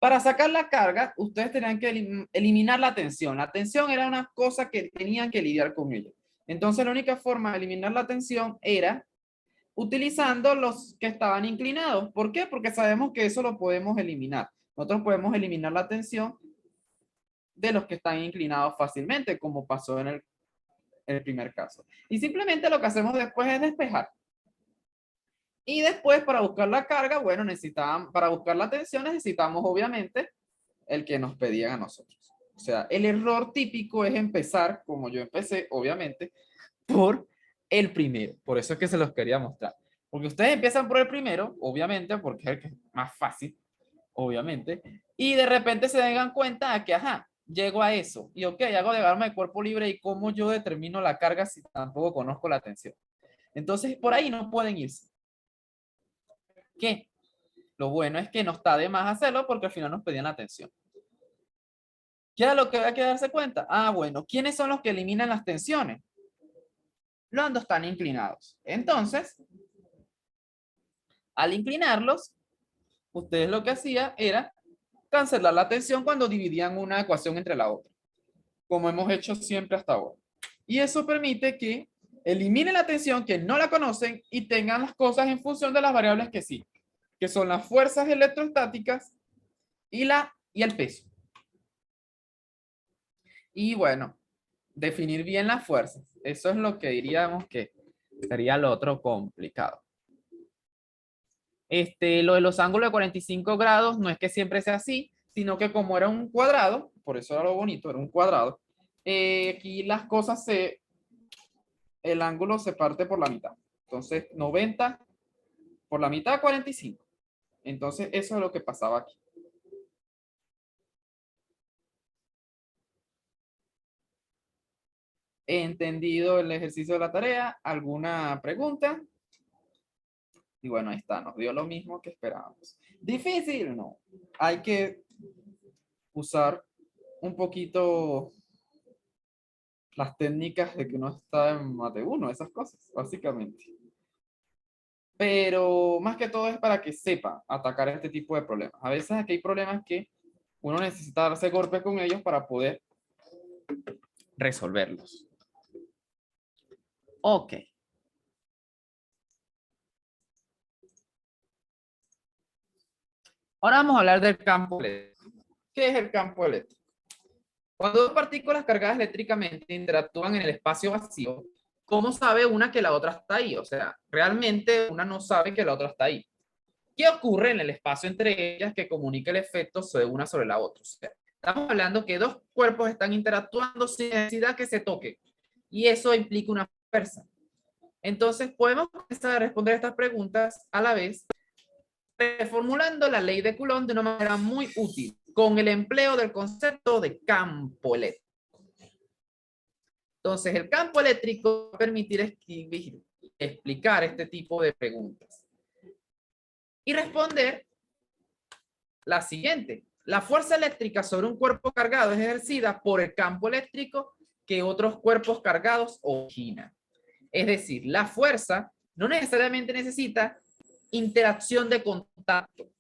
Para sacar la carga, ustedes tenían que eliminar la tensión. La tensión era una cosa que tenían que lidiar con ella. Entonces, la única forma de eliminar la tensión era utilizando los que estaban inclinados. ¿Por qué? Porque sabemos que eso lo podemos eliminar. Nosotros podemos eliminar la tensión de los que están inclinados fácilmente, como pasó en el primer caso. Y simplemente lo que hacemos después es despejar. Y después, para buscar la carga, bueno, para buscar la tensión necesitamos obviamente el que nos pedían a nosotros. O sea, el error típico es empezar, como yo empecé, obviamente, por el primero. Por eso es que se los quería mostrar. Porque ustedes empiezan por el primero, obviamente, porque es el que es más fácil, obviamente, y de repente se dan cuenta de que, ajá, llego a eso, y ok, hago diagrama de cuerpo libre, y cómo yo determino la carga si tampoco conozco la tensión. Entonces, por ahí no pueden irse. ¿Qué? Lo bueno es que no está de más hacerlo porque al final nos pedían la tensión. ¿Qué es lo que hay que darse cuenta? Ah, bueno, ¿quiénes son los que eliminan las tensiones? Los dos están inclinados. Entonces, al inclinarlos, ustedes lo que hacían era cancelar la tensión cuando dividían una ecuación entre la otra, como hemos hecho siempre hasta ahora. Y eso permite que eliminen la tensión, que no la conocen, y tengan las cosas en función de las variables que sí, que son las fuerzas electrostáticas y el peso. Y bueno, definir bien las fuerzas. Eso es lo que diríamos que sería lo otro complicado. Lo de los ángulos de 45 grados no es que siempre sea así, sino que como era un cuadrado, por eso era lo bonito, era un cuadrado, aquí las cosas el ángulo se parte por la mitad. Entonces, 90 por la mitad, 45. Entonces, eso es lo que pasaba aquí. He entendido el ejercicio de la tarea. ¿Alguna pregunta? Y bueno, ahí está, nos dio lo mismo que esperábamos. ¿Difícil? No. Hay que usar un poquito las técnicas de que uno está en Mate 1, esas cosas, básicamente. Pero más que todo es para que sepa atacar este tipo de problemas. A veces aquí hay problemas que uno necesita darse golpes con ellos para poder resolverlos. Ok. Ahora vamos a hablar del campo eléctrico. ¿Qué es el campo eléctrico? Cuando dos partículas cargadas eléctricamente interactúan en el espacio vacío, ¿cómo sabe una que la otra está ahí? O sea, realmente una no sabe que la otra está ahí. ¿Qué ocurre en el espacio entre ellas que comunica el efecto de una sobre la otra? O sea, estamos hablando que dos cuerpos están interactuando sin necesidad que se toquen. Y eso implica una fuerza. Entonces, podemos comenzar a responder estas preguntas a la vez, reformulando la ley de Coulomb de una manera muy útil, con el empleo del concepto de campo eléctrico. Entonces, el campo eléctrico va a permitir explicar este tipo de preguntas. Y responder la siguiente. La fuerza eléctrica sobre un cuerpo cargado es ejercida por el campo eléctrico que otros cuerpos cargados originan. Es decir, la fuerza no necesariamente necesita interacción de contacto.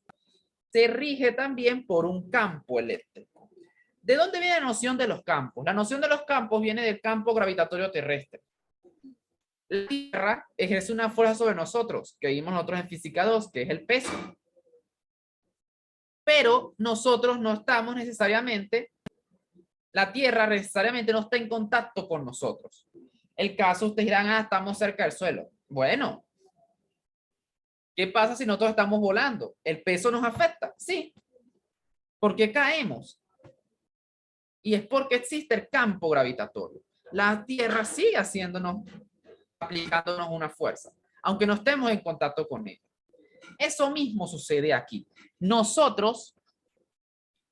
Se rige también por un campo eléctrico. ¿De dónde viene la noción de los campos? La noción de los campos viene del campo gravitatorio terrestre. La Tierra ejerce una fuerza sobre nosotros, que vimos nosotros en física 2, que es el peso. Pero nosotros no estamos necesariamente, la Tierra necesariamente no está en contacto con nosotros. El caso, ustedes dirán, estamos cerca del suelo. Bueno, ¿qué pasa si nosotros estamos volando? ¿El peso nos afecta? Sí. ¿Por qué caemos? Y es porque existe el campo gravitatorio. La Tierra sigue aplicándonos una fuerza, aunque no estemos en contacto con ella. Eso mismo sucede aquí. Nosotros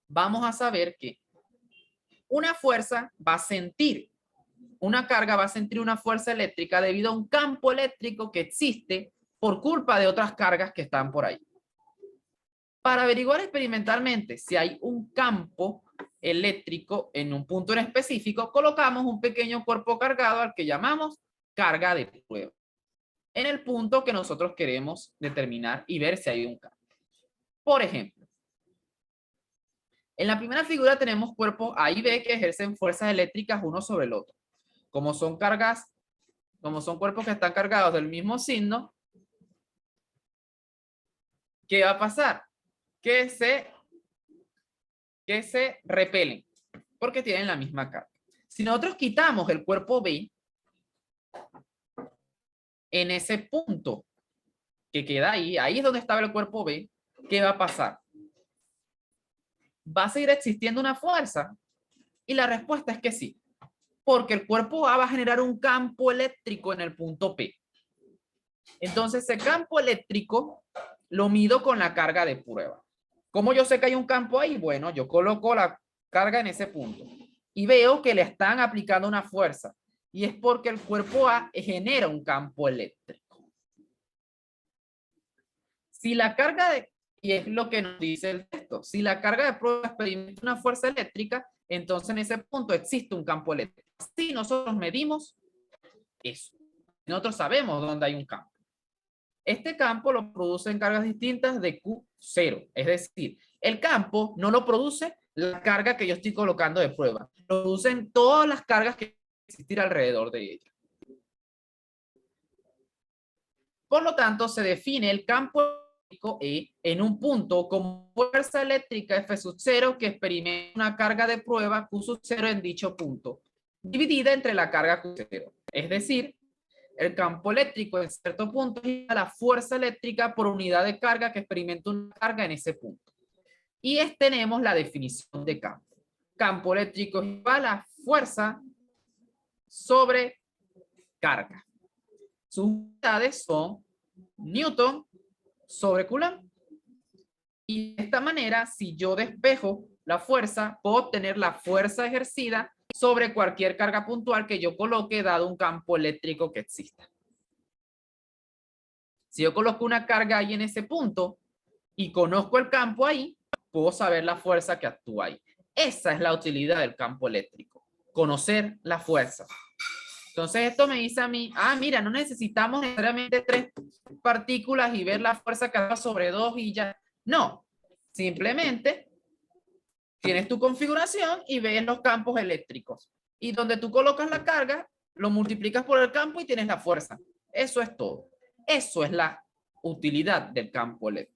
vamos a saber que una fuerza va a sentir, una carga va a sentir una fuerza eléctrica debido a un campo eléctrico que existe por culpa de otras cargas que están por ahí. Para averiguar experimentalmente si hay un campo eléctrico en un punto en específico, colocamos un pequeño cuerpo cargado al que llamamos carga de prueba, en el punto que nosotros queremos determinar y ver si hay un campo. Por ejemplo, en la primera figura tenemos cuerpos A y B que ejercen fuerzas eléctricas uno sobre el otro. Como son cuerpos que están cargados del mismo signo, ¿qué va a pasar? Que se repelen, porque tienen la misma carga. Si nosotros quitamos el cuerpo B, en ese punto que queda ahí es donde estaba el cuerpo B, ¿qué va a pasar? ¿Va a seguir existiendo una fuerza? Y la respuesta es que sí, porque el cuerpo A va a generar un campo eléctrico en el punto P. Entonces, ese campo eléctrico lo mido con la carga de prueba. ¿Cómo yo sé que hay un campo ahí? Bueno, yo coloco la carga en ese punto y veo que le están aplicando una fuerza. Y es porque el cuerpo A genera un campo eléctrico. Si la carga Y es lo que nos dice el texto. Si la carga de prueba experimenta una fuerza eléctrica, entonces en ese punto existe un campo eléctrico. Si nosotros medimos eso, nosotros sabemos dónde hay un campo. Este campo lo producen cargas distintas de Q0. Es decir, el campo no lo produce la carga que yo estoy colocando de prueba. Lo producen todas las cargas que existir alrededor de ella. Por lo tanto, se define el campo eléctrico E en un punto como fuerza eléctrica F sub 0 que experimenta una carga de prueba Q sub 0 en dicho punto, dividida entre la carga Q0. Es decir, el campo eléctrico en cierto punto es igual a la fuerza eléctrica por unidad de carga que experimenta una carga en ese punto. Y tenemos la definición de campo. Campo eléctrico es igual a fuerza sobre carga. Sus unidades son Newton sobre Coulomb. Y de esta manera, si yo despejo la fuerza, puedo obtener la fuerza ejercida sobre cualquier carga puntual que yo coloque dado un campo eléctrico que exista. Si yo coloco una carga ahí en ese punto y conozco el campo ahí, puedo saber la fuerza que actúa ahí. Esa es la utilidad del campo eléctrico, conocer la fuerza. Entonces esto me dice a mí, mira, no necesitamos necesariamente 3 partículas y ver la fuerza que actúa sobre 2 y ya. No, simplemente tienes tu configuración y ves los campos eléctricos. Y donde tú colocas la carga, lo multiplicas por el campo y tienes la fuerza. Eso es todo. Eso es la utilidad del campo eléctrico.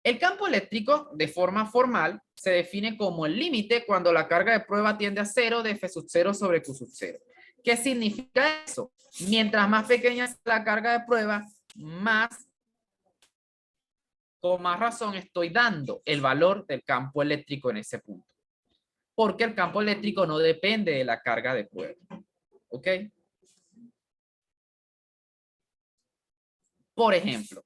El campo eléctrico, de forma formal, se define como el límite cuando la carga de prueba tiende a 0 de F sub 0 sobre Q sub 0. ¿Qué significa eso? Mientras más pequeña es la carga de prueba, con más razón estoy dando el valor del campo eléctrico en ese punto. Porque el campo eléctrico no depende de la carga de prueba. ¿Ok? Por ejemplo,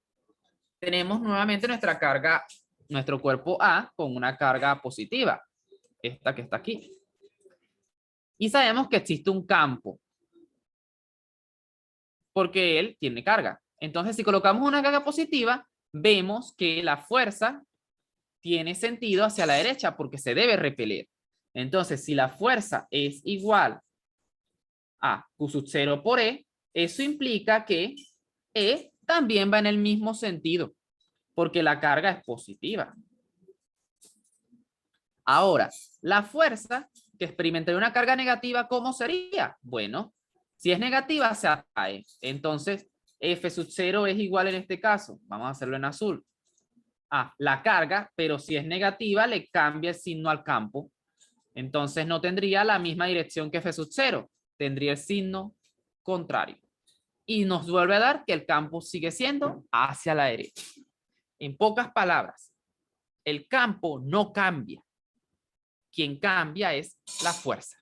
tenemos nuevamente nuestra carga, nuestro cuerpo A con una carga positiva. Esta que está aquí. Y sabemos que existe un campo. Porque él tiene carga. Entonces, si colocamos una carga positiva, vemos que la fuerza tiene sentido hacia la derecha porque se debe repeler. Entonces, si la fuerza es igual a Q sub 0 por E, eso implica que E también va en el mismo sentido, porque la carga es positiva. Ahora, la fuerza que experimentaría una carga negativa, ¿cómo sería? Bueno, si es negativa, se atrae. Entonces, F sub 0 es igual en este caso. Vamos a hacerlo en azul. La carga, pero si es negativa, le cambia el signo al campo. Entonces, no tendría la misma dirección que F sub 0. Tendría el signo contrario. Y nos vuelve a dar que el campo sigue siendo hacia la derecha. En pocas palabras, el campo no cambia. Quien cambia es la fuerza.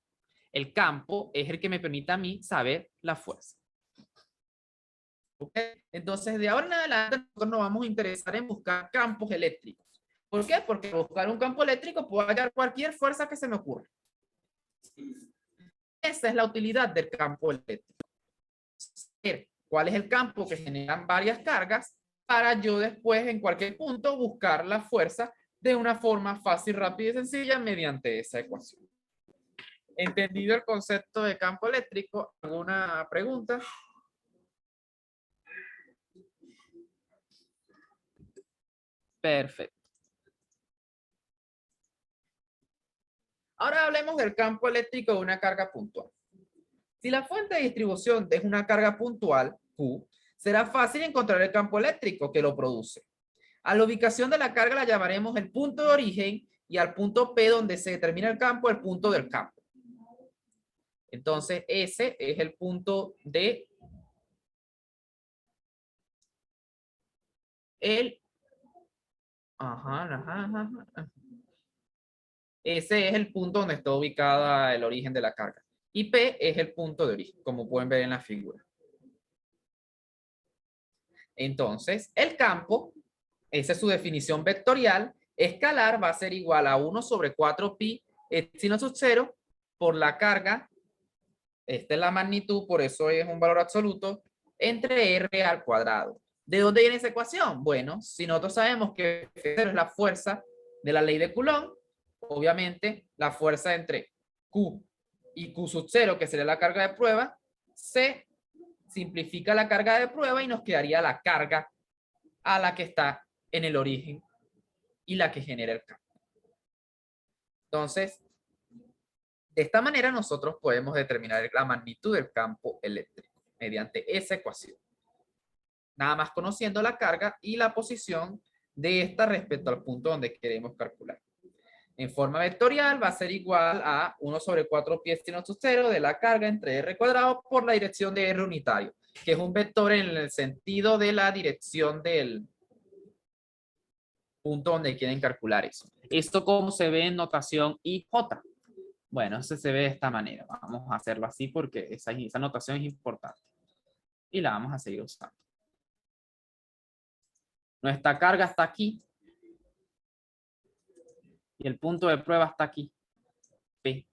El campo es el que me permite a mí saber la fuerza. ¿Okay? Entonces, de ahora en adelante, nosotros nos vamos a interesar en buscar campos eléctricos. ¿Por qué? Porque al buscar un campo eléctrico puedo hallar cualquier fuerza que se me ocurra. Esa es la utilidad del campo eléctrico. ¿Cuál es el campo que generan varias cargas para yo después en cualquier punto buscar la fuerza de una forma fácil, rápida y sencilla mediante esa ecuación? ¿Entendido el concepto de campo eléctrico? ¿Alguna pregunta? Perfecto. Ahora hablemos del campo eléctrico de una carga puntual. Si la fuente de distribución es una carga puntual, Q, será fácil encontrar el campo eléctrico que lo produce. A la ubicación de la carga la llamaremos el punto de origen y al punto P donde se determina el campo, el punto del campo. Entonces, ese es el punto de ese es el punto donde está ubicada el origen de la carga. Y P es el punto de origen, como pueden ver en la figura. Entonces, el campo, esa es su definición vectorial, escalar va a ser igual a 1 sobre 4pi epsilon sub 0 por la carga, esta es la magnitud, por eso es un valor absoluto, entre R al cuadrado.
¿De dónde viene esa ecuación? Bueno, si nosotros sabemos que F0 es la fuerza de la ley de Coulomb, obviamente la fuerza entre Q y Q sub 0, que sería la carga de prueba, se simplifica la carga de prueba y nos quedaría la carga a la que está en el origen y la que genera el campo. Entonces, de esta manera nosotros podemos determinar la magnitud del campo eléctrico mediante esa ecuación. Nada más conociendo la carga y la posición de esta respecto al punto donde queremos calcular. En forma vectorial va a ser igual a 1 sobre 4 pi epsilon sub 0 de la carga entre r cuadrado por la dirección de r unitario, que es un vector en el sentido de la dirección del punto donde quieren calcular eso. ¿Esto cómo se ve en notación IJ? Bueno, eso se ve de esta manera. Vamos a hacerlo así porque esa notación es importante. Y la vamos a seguir usando. Nuestra carga está aquí. Y el punto de prueba está aquí. P.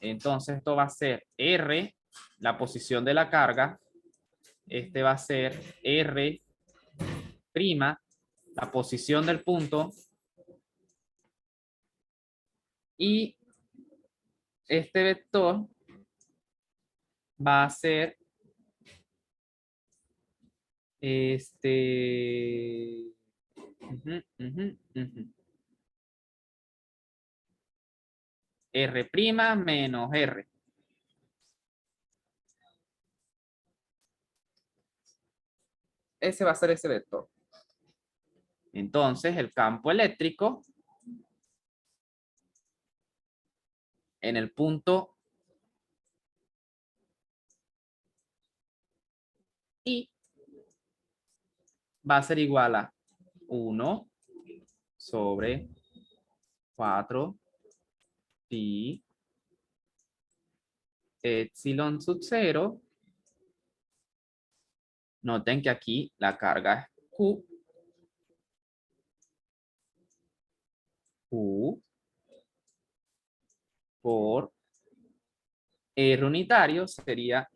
Entonces esto va a ser R, la posición de la carga. Este va a ser R', la posición del punto. Y este vector va a ser R' menos R. Ese va a ser ese vector. Entonces, el campo eléctrico en el punto I va a ser igual a 1 sobre 4 pi epsilon sub 0. Noten que aquí la carga es Q por R unitario sería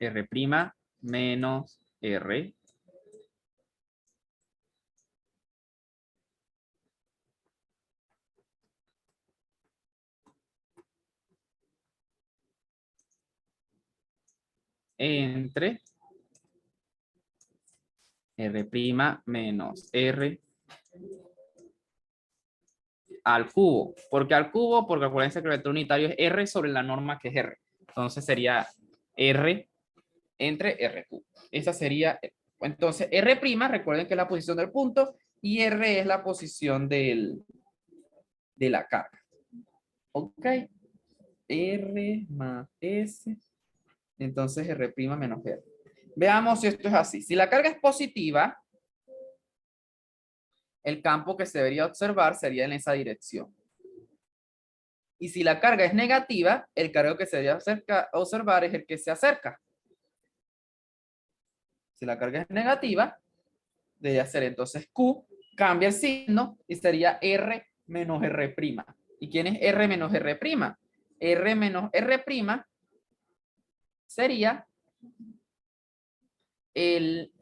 R' menos R entre R' menos R al cubo. ¿Por qué al cubo? Porque acuérdense que el vector unitario es R sobre la norma que es R. Entonces sería R entre RQ. Esa sería, entonces R', recuerden que es la posición del punto, y R es la posición de la carga. Ok. R más S. Entonces R' menos R. Veamos si esto es así. Si la carga es positiva, el campo que se debería observar sería en esa dirección. Y si la carga es negativa, el cargo que se debería observar es el que se acerca. Si la carga es negativa, debería ser entonces Q, cambia el signo y sería R menos R'. ¿Y quién es R menos R'? R menos R' sería el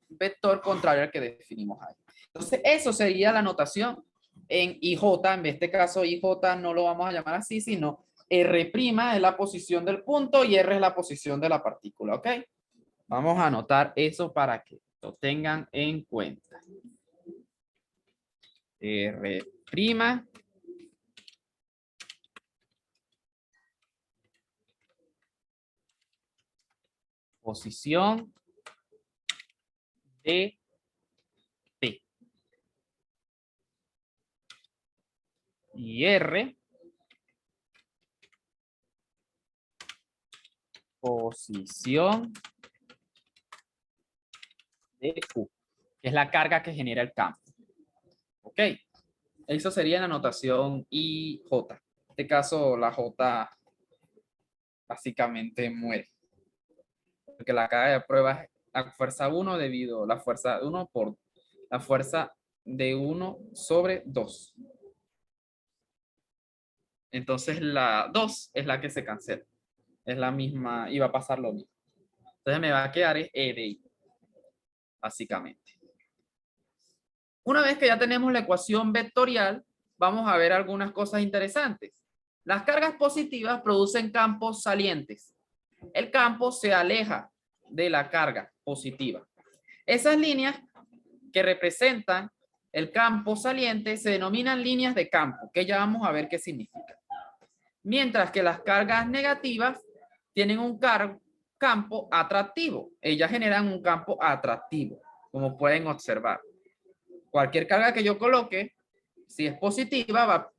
vector contrario al que definimos ahí. Entonces, eso sería la notación en IJ. En este caso, IJ no lo vamos a llamar así, sino R' es la posición del punto y R es la posición de la partícula, ¿ok? Vamos a anotar eso para que lo tengan en cuenta. R', posición de T. Y R, posición de Q, que es la carga que genera el campo. ¿Ok? Eso sería la notación IJ. En este caso, la J básicamente muere. Porque la carga de prueba es la fuerza 1 debido a la fuerza 1 por La fuerza de 1/2. Entonces la 2 es la que se cancela. Es la misma y va a pasar lo mismo. Entonces me va a quedar E de I, básicamente. Una vez que ya tenemos la ecuación vectorial, vamos a ver algunas cosas interesantes. Las cargas positivas producen campos salientes. El campo se aleja de la carga positiva. Esas líneas que representan el campo saliente se denominan líneas de campo, que ya vamos a ver qué significa. Mientras que las cargas negativas tienen un campo atractivo. Ellas generan un campo atractivo, como pueden observar. Cualquier carga que yo coloque, si es positiva,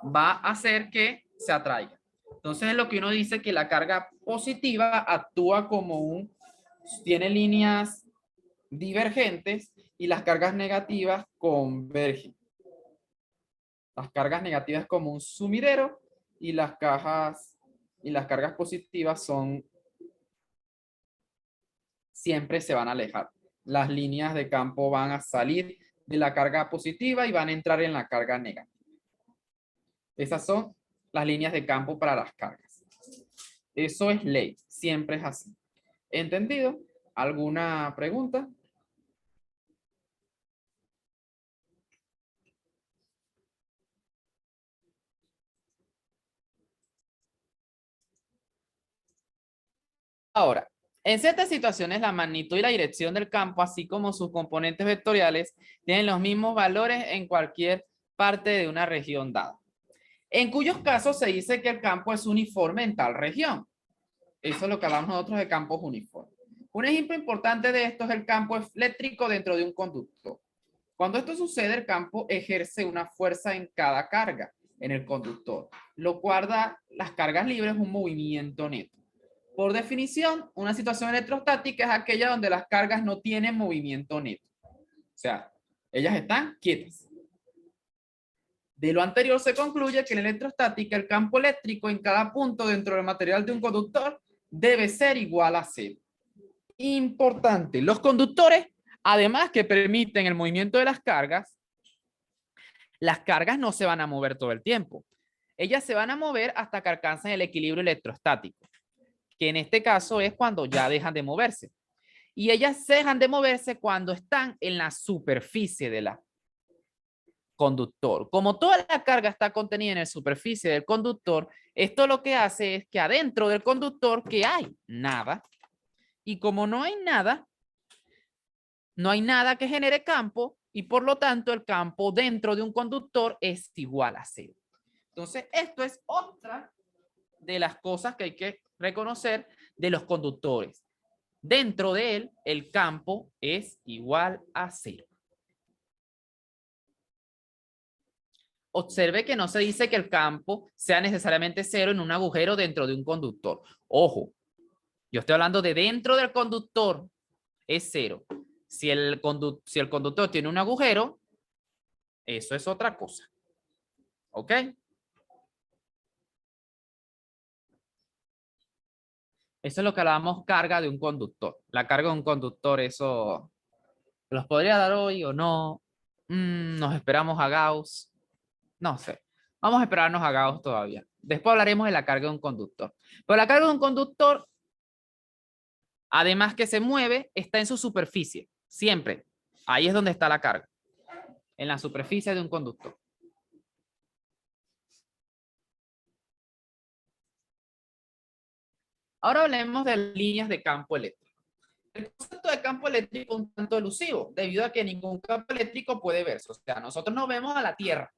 va a hacer que se atraiga. Entonces es lo que uno dice, que la carga positiva actúa como tiene líneas divergentes y las cargas negativas convergen. Las cargas negativas como un sumidero y las cargas positivas siempre se van a alejar. Las líneas de campo van a salir de la carga positiva y van a entrar en la carga negativa. Esas son las líneas de campo para las cargas. Eso es ley, siempre es así. ¿Entendido? ¿Alguna pregunta? Ahora, en ciertas situaciones la magnitud y la dirección del campo, así como sus componentes vectoriales, tienen los mismos valores en cualquier parte de una región dada. En cuyos casos se dice que el campo es uniforme en tal región. Eso es lo que hablamos nosotros de campos uniformes. Un ejemplo importante de esto es el campo eléctrico dentro de un conductor. Cuando esto sucede, el campo ejerce una fuerza en cada carga en el conductor, lo cual da las cargas libres un movimiento neto. Por definición, una situación electrostática es aquella donde las cargas no tienen movimiento neto. O sea, ellas están quietas. De lo anterior se concluye que en la electrostática el campo eléctrico en cada punto dentro del material de un conductor debe ser igual a cero. Importante, los conductores, además que permiten el movimiento de las cargas no se van a mover todo el tiempo. Ellas se van a mover hasta que alcancen el equilibrio electrostático, que en este caso es cuando ya dejan de moverse. Y ellas dejan de moverse cuando están en la superficie de la conductor. Como toda la carga está contenida en la superficie del conductor, esto lo que hace es que adentro del conductor, ¿qué hay? Nada. Y como no hay nada que genere campo y por lo tanto el campo dentro de un conductor es igual a cero. Entonces, esto es otra de las cosas que hay que reconocer de los conductores. Dentro de él, el campo es igual a cero. Observe que no se dice que el campo sea necesariamente cero en un agujero dentro de un conductor. Ojo, yo estoy hablando de dentro del conductor es cero. Si el conductor tiene un agujero, eso es otra cosa. ¿Ok? Eso es lo que llamamos carga de un conductor. La carga de un conductor, eso los podría dar hoy o no. Nos esperamos a Gauss. No sé. Vamos a esperarnos a Gauss todavía. Después hablaremos de la carga de un conductor. Pero la carga de un conductor, además que se mueve, está en su superficie. Siempre. Ahí es donde está la carga. En la superficie de un conductor. Ahora hablemos de líneas de campo eléctrico. El concepto de campo eléctrico es un tanto elusivo, debido a que ningún campo eléctrico puede verse. O sea, nosotros no vemos a la Tierra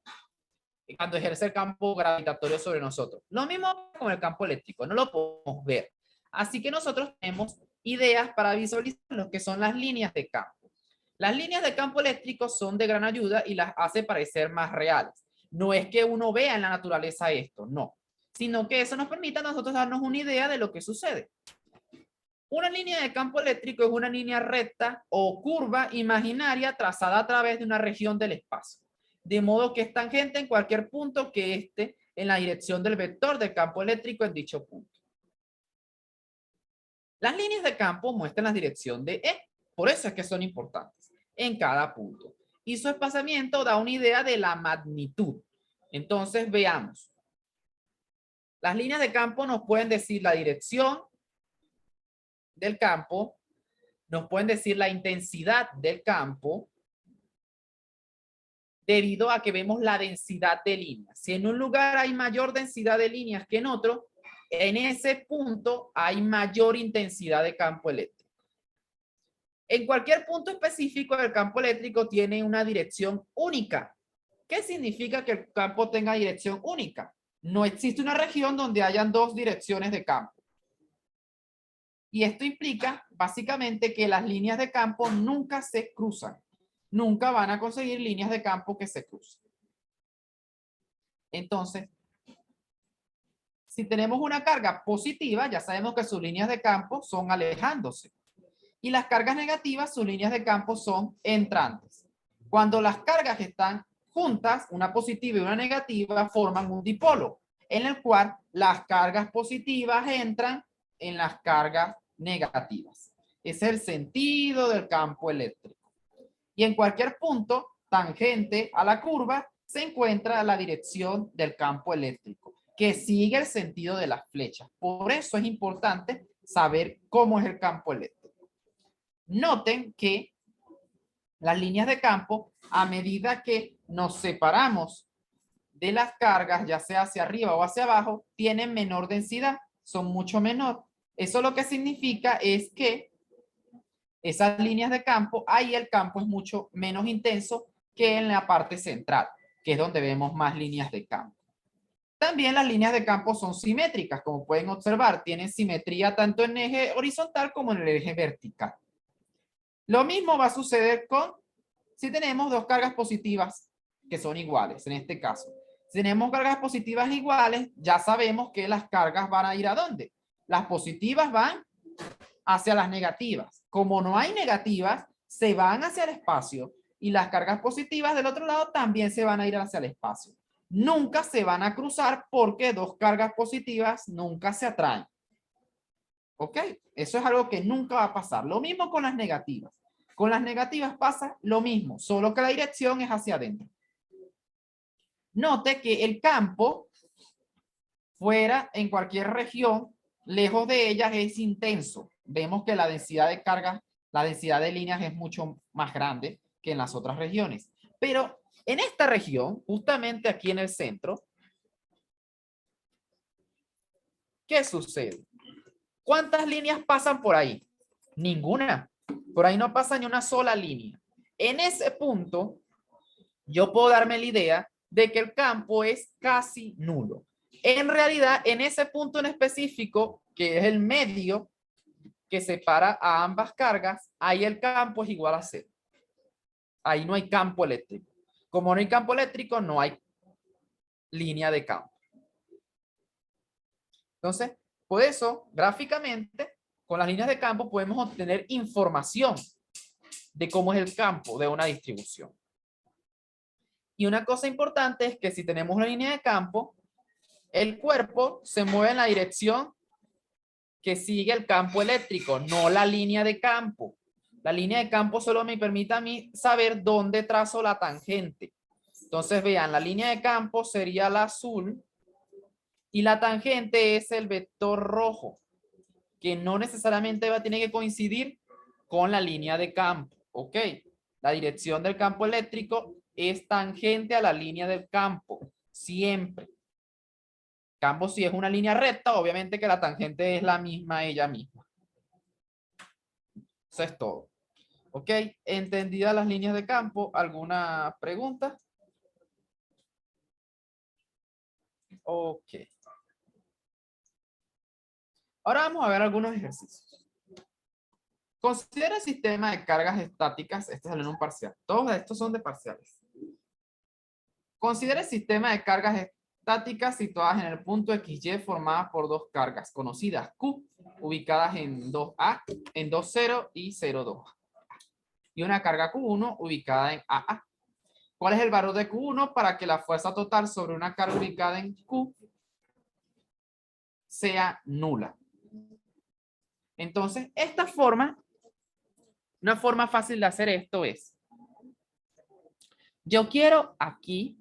cuando ejerce el campo gravitatorio sobre nosotros. Lo mismo con el campo eléctrico, no lo podemos ver. Así que nosotros tenemos ideas para visualizar lo que son las líneas de campo. Las líneas de campo eléctrico son de gran ayuda y las hace parecer más reales. No es que uno vea en la naturaleza esto, no, sino que eso nos permite a nosotros darnos una idea de lo que sucede. Una línea de campo eléctrico es una línea recta o curva imaginaria trazada a través de una región del espacio, de modo que es tangente en cualquier punto que esté en la dirección del vector del campo eléctrico en dicho punto. Las líneas de campo muestran la dirección de E, por eso es que son importantes. en cada punto. Y su espaciamiento da una idea de la magnitud. Entonces, veamos. Las líneas de campo nos pueden decir la dirección del campo, nos pueden decir la intensidad del campo, debido a que vemos la densidad de líneas. Si en un lugar hay mayor densidad de líneas que en otro, en ese punto hay mayor intensidad de campo eléctrico. En cualquier punto específico del campo eléctrico tiene una dirección única. ¿Qué significa que el campo tenga dirección única? No existe una región donde hayan dos direcciones de campo. Y esto implica básicamente que las líneas de campo nunca se cruzan. Nunca van a conseguir líneas de campo que se crucen. Entonces, si tenemos una carga positiva, ya sabemos que sus líneas de campo son alejándose. Y las cargas negativas, sus líneas de campo son entrantes. Cuando las cargas están juntas, una positiva y una negativa, forman un dipolo, en el cual las cargas positivas entran en las cargas negativas. Ese es el sentido del campo eléctrico. Y en cualquier punto tangente a la curva se encuentra la dirección del campo eléctrico, que sigue el sentido de las flechas. Por eso es importante saber cómo es el campo eléctrico. Noten que las líneas de campo, a medida que nos separamos de las cargas, ya sea hacia arriba o hacia abajo, tienen menor densidad, son mucho menor. Eso lo que significa es que esas líneas de campo, ahí el campo es mucho menos intenso que en la parte central, que es donde vemos más líneas de campo. También las líneas de campo son simétricas, como pueden observar, tienen simetría tanto en el eje horizontal como en el eje vertical. Lo mismo va a suceder si tenemos dos cargas positivas que son iguales, en este caso. Si tenemos cargas positivas iguales, ya sabemos que las cargas van a ir ¿a dónde? Las positivas van hacia las negativas. Como no hay negativas, se van hacia el espacio y las cargas positivas del otro lado también se van a ir hacia el espacio. Nunca se van a cruzar porque dos cargas positivas nunca se atraen. ¿Ok? Eso es algo que nunca va a pasar. Lo mismo con las negativas. Con las negativas pasa lo mismo, solo que la dirección es hacia adentro. Note que el campo fuera en cualquier región, lejos de ellas es intenso. Vemos que la densidad de cargas, la densidad de líneas es mucho más grande que en las otras regiones. Pero en esta región, justamente aquí en el centro, ¿qué sucede? ¿Cuántas líneas pasan por ahí? Ninguna. Por ahí no pasa ni una sola línea. En ese punto, yo puedo darme la idea de que el campo es casi nulo. En realidad, en ese punto en específico, que es el medio que separa a ambas cargas, ahí el campo es igual a cero. Ahí no hay campo eléctrico. Como no hay campo eléctrico, no hay línea de campo. Entonces, por eso, gráficamente, con las líneas de campo podemos obtener información de cómo es el campo de una distribución. Y una cosa importante es que si tenemos una línea de campo, el cuerpo se mueve en la dirección que sigue el campo eléctrico, no la línea de campo. La línea de campo solo me permite a mí saber dónde trazo la tangente. Entonces, vean, la línea de campo sería la azul y la tangente es el vector rojo, que no necesariamente va a tener que coincidir con la línea de campo. ¿Ok? La dirección del campo eléctrico es tangente a la línea del campo, siempre. Campo, si es una línea recta, obviamente que la tangente es la misma ella misma. Eso es todo. ¿Ok? ¿Entendidas las líneas de campo? ¿Alguna pregunta? Ok. Ahora vamos a ver algunos ejercicios. Considera el sistema de cargas estáticas. Este salió en un parcial. Todos estos son de parciales. Considera el sistema de cargas estáticas situadas en el punto XY formadas por dos cargas conocidas Q, ubicadas en 2A, en 2,0 y 0,2. Y una carga Q1 ubicada en AA. ¿Cuál es el valor de Q1 para que la fuerza total sobre una carga ubicada en Q sea nula? Entonces, esta forma, una forma fácil de hacer esto es, Yo quiero aquí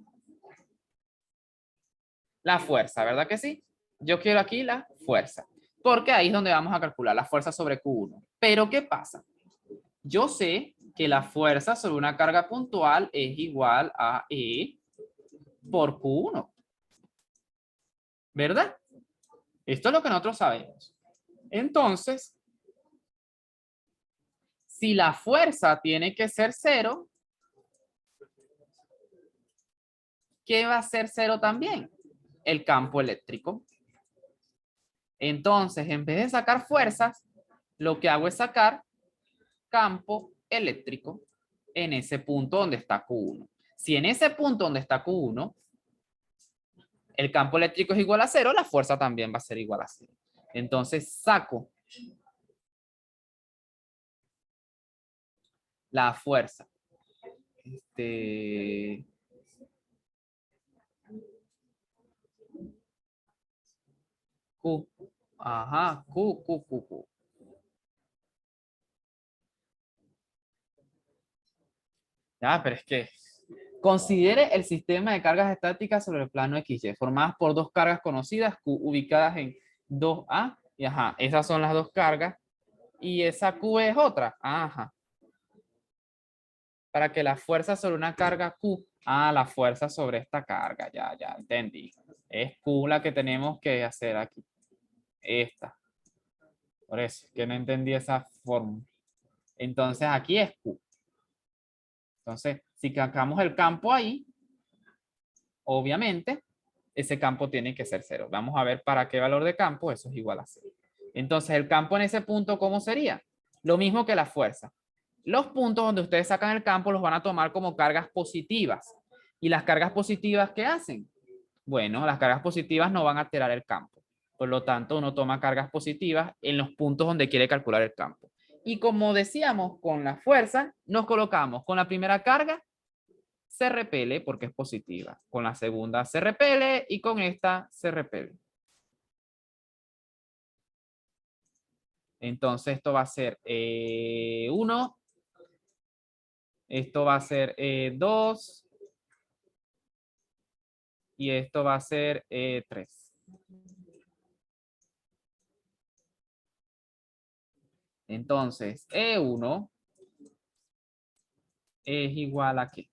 la fuerza, ¿verdad que sí? Yo quiero aquí la fuerza, porque ahí es donde vamos a calcular la fuerza sobre Q1. Pero ¿qué pasa? Yo sé que la fuerza sobre una carga puntual es igual a E por Q1, ¿verdad? Esto es lo que nosotros sabemos. Entonces, si la fuerza tiene que ser cero, ¿qué va a ser cero también? El campo eléctrico. Entonces, en vez de sacar fuerzas, lo que hago es sacar campo eléctrico en ese punto donde está Q1. Si en ese punto donde está Q1, el campo eléctrico es igual a cero, la fuerza también va a ser igual a cero. Entonces, saco la fuerza. Q. Ajá, Q. Ya, pero es que considere el sistema de cargas estáticas sobre el plano XY, formadas por dos cargas conocidas, Q, ubicadas en 2A, y ajá, esas son las dos cargas, y esa Q es otra, ajá. Para que la fuerza sobre una carga Q, la fuerza sobre esta carga, ya entendí. Es Q la que tenemos que hacer aquí, esta. Por eso, que no entendí esa forma. Entonces aquí es Q. Entonces, si sacamos el campo ahí, obviamente, ese campo tiene que ser cero. Vamos a ver para qué valor de campo eso es igual a cero. Entonces, el campo en ese punto, ¿cómo sería? Lo mismo que la fuerza. Los puntos donde ustedes sacan el campo los van a tomar como cargas positivas. ¿Y las cargas positivas qué hacen? Bueno, las cargas positivas no van a alterar el campo. Por lo tanto, uno toma cargas positivas en los puntos donde quiere calcular el campo. Y como decíamos, con la fuerza, nos colocamos con la primera carga se repele porque es positiva. Con la segunda se repele y con esta se repele. Entonces esto va a ser 1, esto va a ser 2 y esto va a ser 3. Entonces E1 es igual a ¿qué?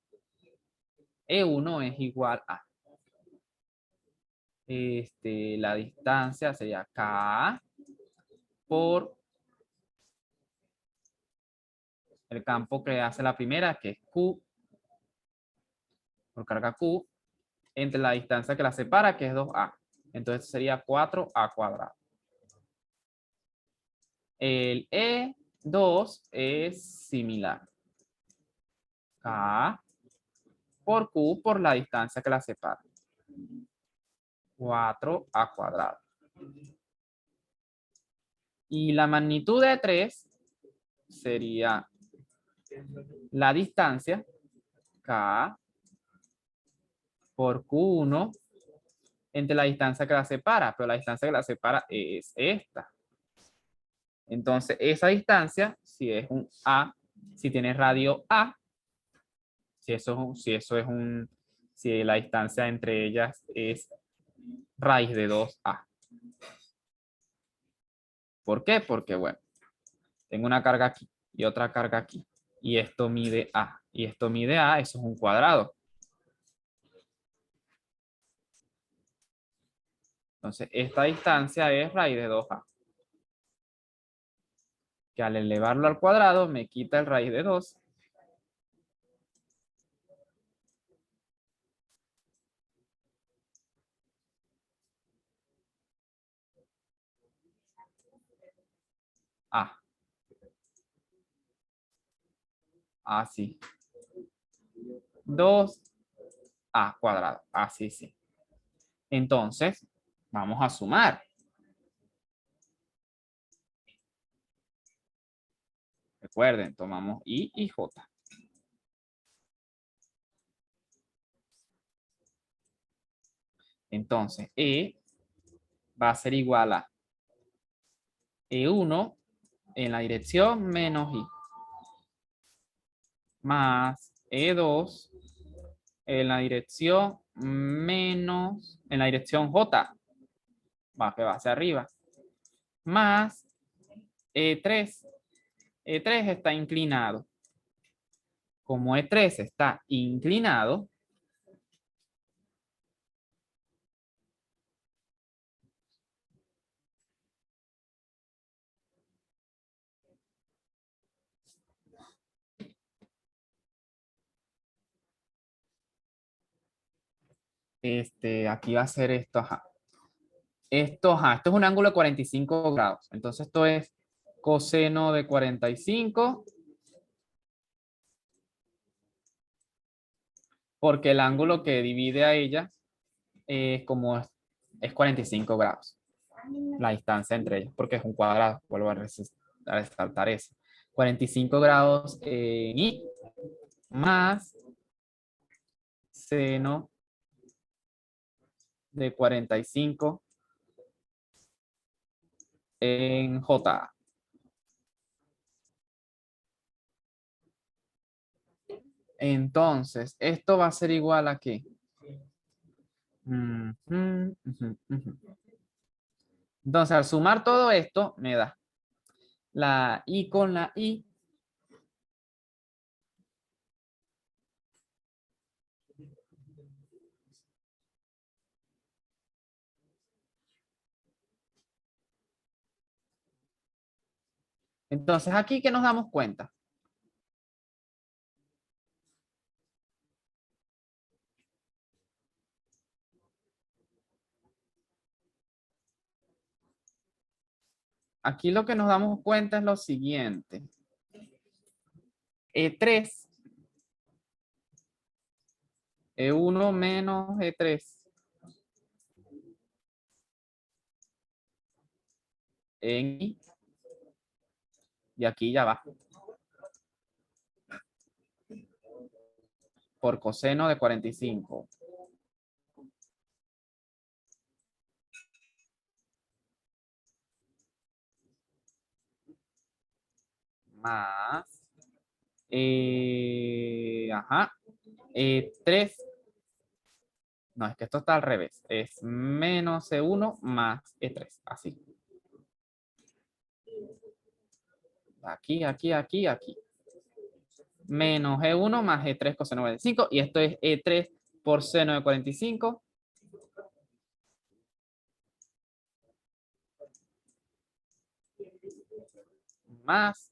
E1 es igual a la distancia sería K por el campo que hace la primera, que es Q, por carga Q, entre la distancia que la separa, que es 2A. Entonces sería 4A cuadrado. El E2 es similar. K por Q por la distancia que la separa. 4A cuadrado. Y la magnitud de 3 sería la distancia K por Q1 entre la distancia que la separa, pero la distancia que la separa es esta. Entonces, esa distancia, si es un A, si tiene radio A, si la distancia entre ellas es raíz de 2A. ¿Por qué? Porque, bueno, tengo una carga aquí y otra carga aquí. Y esto mide A. Y esto mide A, eso es un cuadrado. Entonces, esta distancia es raíz de 2A. Que al elevarlo al cuadrado me quita el raíz de 2. A. Así. 2A cuadrado. Así, sí. Entonces, vamos a sumar. Recuerden, tomamos I y J. Entonces, E va a ser igual a E1 en la dirección menos I más E2 en la dirección menos, en la dirección J, va, que va hacia arriba, más E3. E3 está inclinado. Como E3 está inclinado, aquí va a ser esto, ajá. Esto es un ángulo de 45 grados. Entonces esto es coseno de 45 porque el ángulo que divide a ella es 45 grados. La distancia entre ellos, porque es un cuadrado. Vuelvo a resaltar eso. 45 grados en I más seno de 45 en J. Entonces, esto va a ser igual a ¿qué? Entonces, al sumar todo esto, me da la I con la I. Entonces, aquí que nos damos cuenta. Aquí lo que nos damos cuenta es lo siguiente. E3, E1 menos E3 en I. Y aquí ya va. Por coseno de 45. Más. Ajá. 3. No, es que esto está al revés. Es menos E1 más E3. Así. Aquí, aquí, aquí, aquí. Menos E1 más E3 coseno de 45. Y esto es E3 por seno de 45. Más.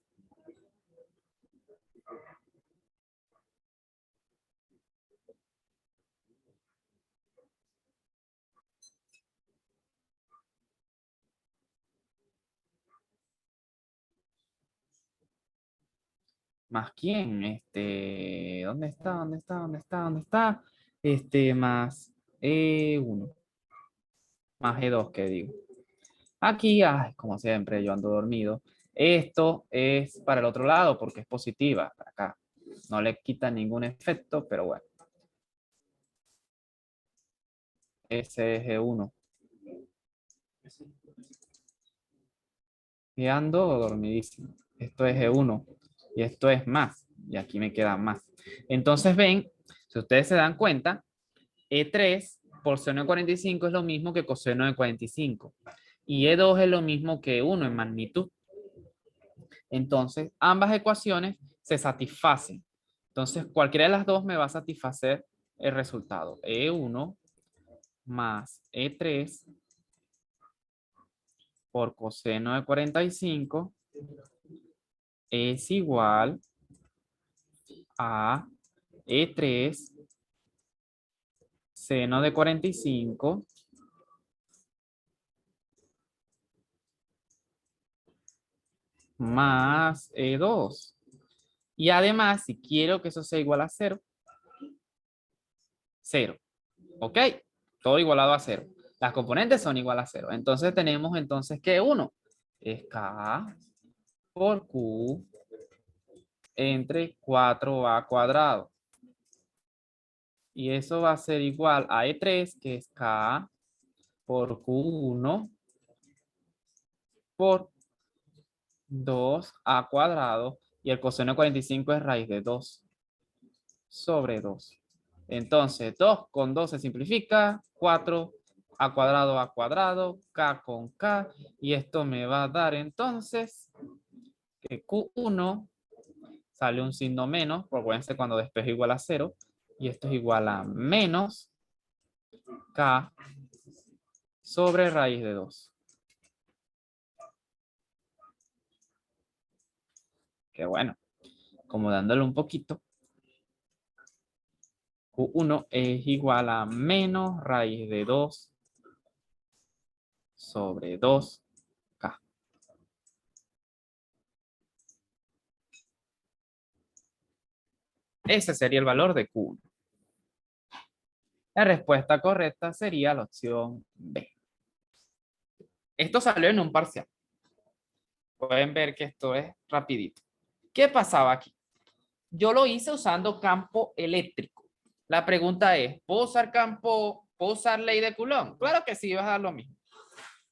¿Más quién? ¿Dónde está? ¿Dónde está? ¿Dónde está? ¿Dónde está? Más E1. Más E2, ¿qué digo? Aquí, ay, como siempre, yo ando dormido. Esto es para el otro lado porque es positiva, para acá. No le quita ningún efecto, pero bueno. Ese es E1. Y ando dormidísimo. Esto es E1 y esto es más. Y aquí me queda más. Entonces ven, si ustedes se dan cuenta, E3 por seno de 45 es lo mismo que coseno de 45. Y E2 es lo mismo que E1 en magnitud. Entonces, ambas ecuaciones se satisfacen. Entonces, cualquiera de las dos me va a satisfacer el resultado. E1 más E3 por coseno de 45 es igual a E3 seno de 45 más E2. Y además, si quiero que eso sea igual a 0, 0. ¿Ok? Todo igualado a 0. Las componentes son igual a 0. Entonces tenemos entonces que 1 es K por Q entre 4A cuadrado. Y eso va a ser igual a E3, que es K por Q1 por 2A cuadrado. Y el coseno de 45 es raíz de 2 sobre 2. Entonces, 2 con 2 se simplifica, 4 a cuadrado, k con k, y esto me va a dar entonces que Q1 sale un signo menos, acuérdense cuando despejo igual a 0, y esto es igual a menos k sobre raíz de 2. Que bueno, como dándole un poquito, Q1 es igual a menos raíz de 2 sobre 2k. Ese sería el valor de Q1. La respuesta correcta sería la opción B. Esto salió en un parcial. Pueden ver que esto es rapidito. ¿Qué pasaba aquí? Yo lo hice usando campo eléctrico. La pregunta es, ¿puedo usar ley de Coulomb? Claro que sí, vas a dar lo mismo.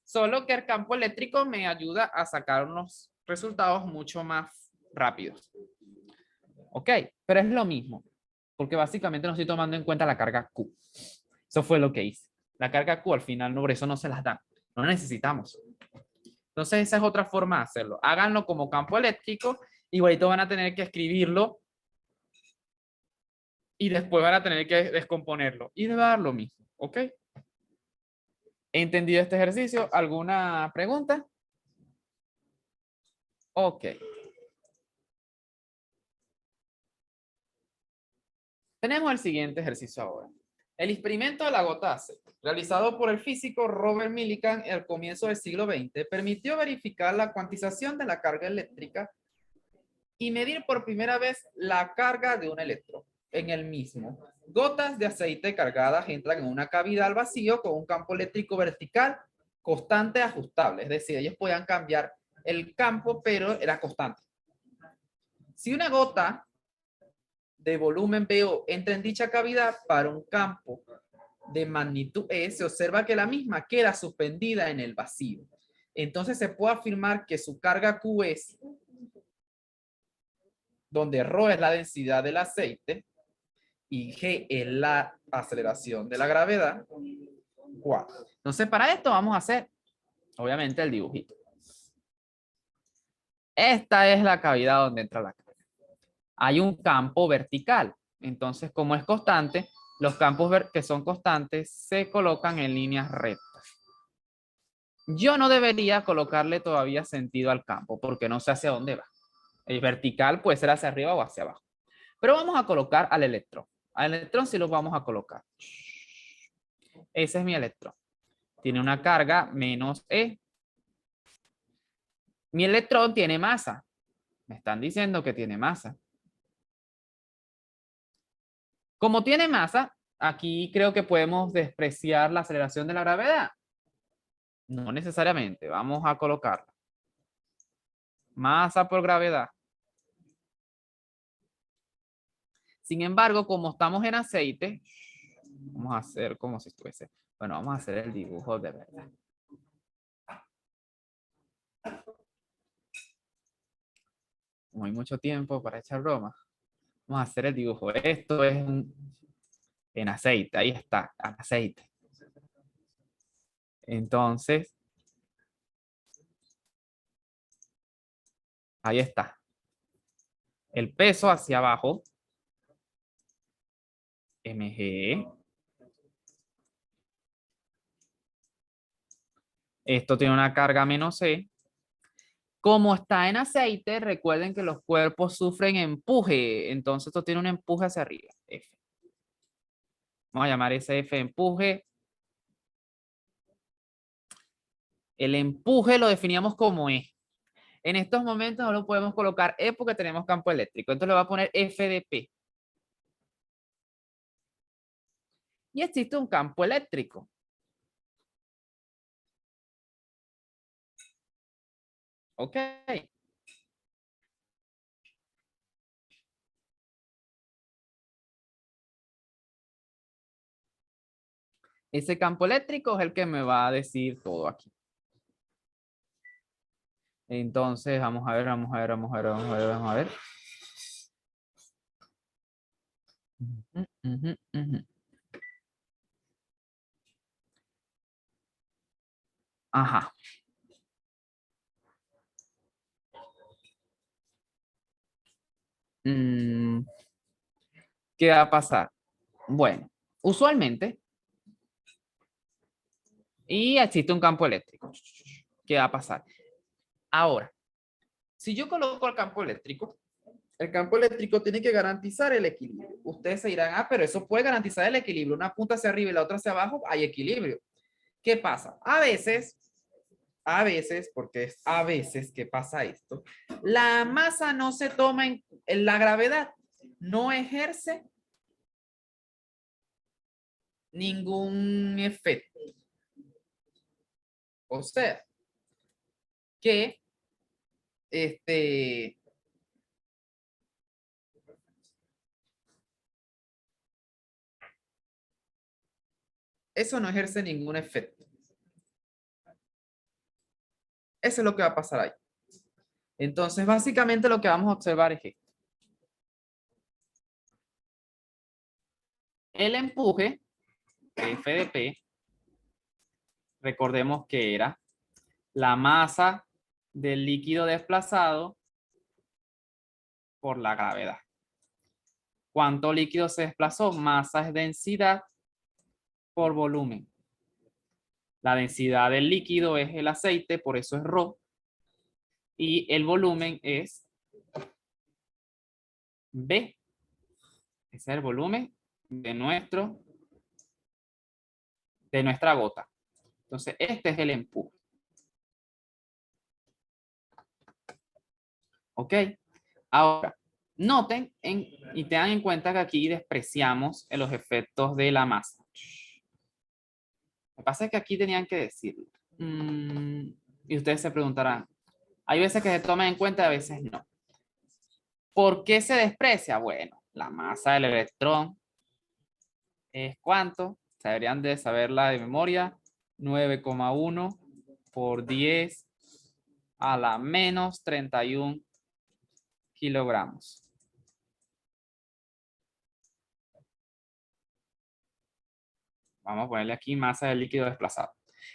Solo que el campo eléctrico me ayuda a sacar unos resultados mucho más rápidos. Ok, pero es lo mismo, porque básicamente no estoy tomando en cuenta la carga Q. Eso fue lo que hice. La carga Q al final, no, por eso no se las dan. No necesitamos. Entonces esa es otra forma de hacerlo. Háganlo como campo eléctrico, igualito van a tener que escribirlo y después van a tener que descomponerlo y debe dar lo mismo, ¿ok? ¿Entendido este ejercicio? ¿Alguna pregunta? Ok. Tenemos el siguiente ejercicio ahora. El experimento de la gota de aceite, realizado por el físico Robert Millikan al comienzo del siglo XX, permitió verificar la cuantización de la carga eléctrica y medir por primera vez la carga de un electrón en el mismo. Gotas de aceite cargadas entran en una cavidad al vacío con un campo eléctrico vertical constante ajustable. Es decir, ellos podían cambiar el campo, pero era constante. Si una gota de volumen BO entra en dicha cavidad para un campo de magnitud E, se observa que la misma queda suspendida en el vacío. Entonces se puede afirmar que su carga Q es, donde ρ es la densidad del aceite y G es la aceleración de la gravedad, 4. Entonces para esto vamos a hacer, obviamente, el dibujito. Esta es la cavidad donde entra la carga. Hay un campo vertical. Entonces, como es constante, los campos que son constantes se colocan en líneas rectas. Yo no debería colocarle todavía sentido al campo porque no sé hacia dónde va. El vertical puede ser hacia arriba o hacia abajo. Pero vamos a colocar al electrón. Al electrón sí lo vamos a colocar. Ese es mi electrón. Tiene una carga menos E. Mi electrón tiene masa. Me están diciendo que tiene masa. Como tiene masa, aquí creo que podemos despreciar la aceleración de la gravedad. No necesariamente. Vamos a colocarla. Masa por gravedad. Sin embargo, como estamos en aceite, vamos a hacer como si estuviese. Bueno, vamos a hacer el dibujo de verdad. No hay mucho tiempo para echar broma. Vamos a hacer el dibujo. Esto es en aceite. Ahí está, aceite. Entonces, ahí está. El peso hacia abajo, mg. Esto tiene una carga menos C. Como está en aceite, recuerden que los cuerpos sufren empuje. Entonces esto tiene un empuje hacia arriba, F. Vamos a llamar ese F empuje. El empuje lo definíamos como E. En estos momentos no lo podemos colocar E porque tenemos campo eléctrico. Entonces le voy a poner F de P. Y existe un campo eléctrico. Ok. Ese campo eléctrico es el que me va a decir todo aquí. Entonces, vamos a ver. Ujú, ujú, ujú. Ajá. Mm, ¿Qué va a pasar? Bueno, usualmente, y existe un campo eléctrico. ¿Qué va a pasar? Ahora, si yo coloco el campo eléctrico tiene que garantizar el equilibrio. Ustedes se dirán, ah, pero eso puede garantizar el equilibrio. Una punta hacia arriba y la otra hacia abajo, hay equilibrio. ¿Qué pasa? Porque es a veces que pasa esto, la masa no se toma en la gravedad, no ejerce ningún efecto. O sea, que este, eso no ejerce ningún efecto. Eso es lo que va a pasar ahí. Entonces, básicamente lo que vamos a observar es esto. El empuje, F de P, recordemos que era la masa del líquido desplazado por la gravedad. ¿Cuánto líquido se desplazó? Masa es densidad por volumen. La densidad del líquido es el aceite, por eso es ρ. Y el volumen es B. Ese es el volumen de nuestra gota. Entonces, este es el empuje. ¿Ok? Ahora, noten y tengan en cuenta que aquí despreciamos los efectos de la masa. Lo que pasa es que aquí tenían que decirlo. Y ustedes se preguntarán, hay veces que se toman en cuenta y a veces no. ¿Por qué se desprecia? Bueno, la masa del electrón es ¿cuánto? Se deberían de saberla de memoria. 9,1 por 10 a la menos 31 kilogramos. Vamos a ponerle aquí masa del líquido desplazado.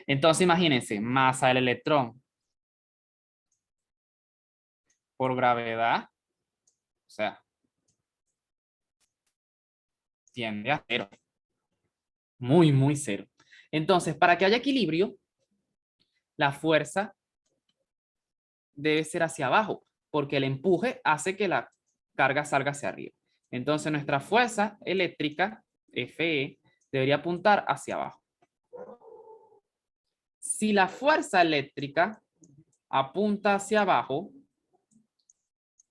Entonces imagínense, masa del electrón por gravedad, o sea, tiende a cero. Muy, muy cero. Entonces, para que haya equilibrio, la fuerza debe ser hacia abajo, porque el empuje hace que la carga salga hacia arriba. Entonces, nuestra fuerza eléctrica, Fe, debería apuntar hacia abajo. Si la fuerza eléctrica apunta hacia abajo,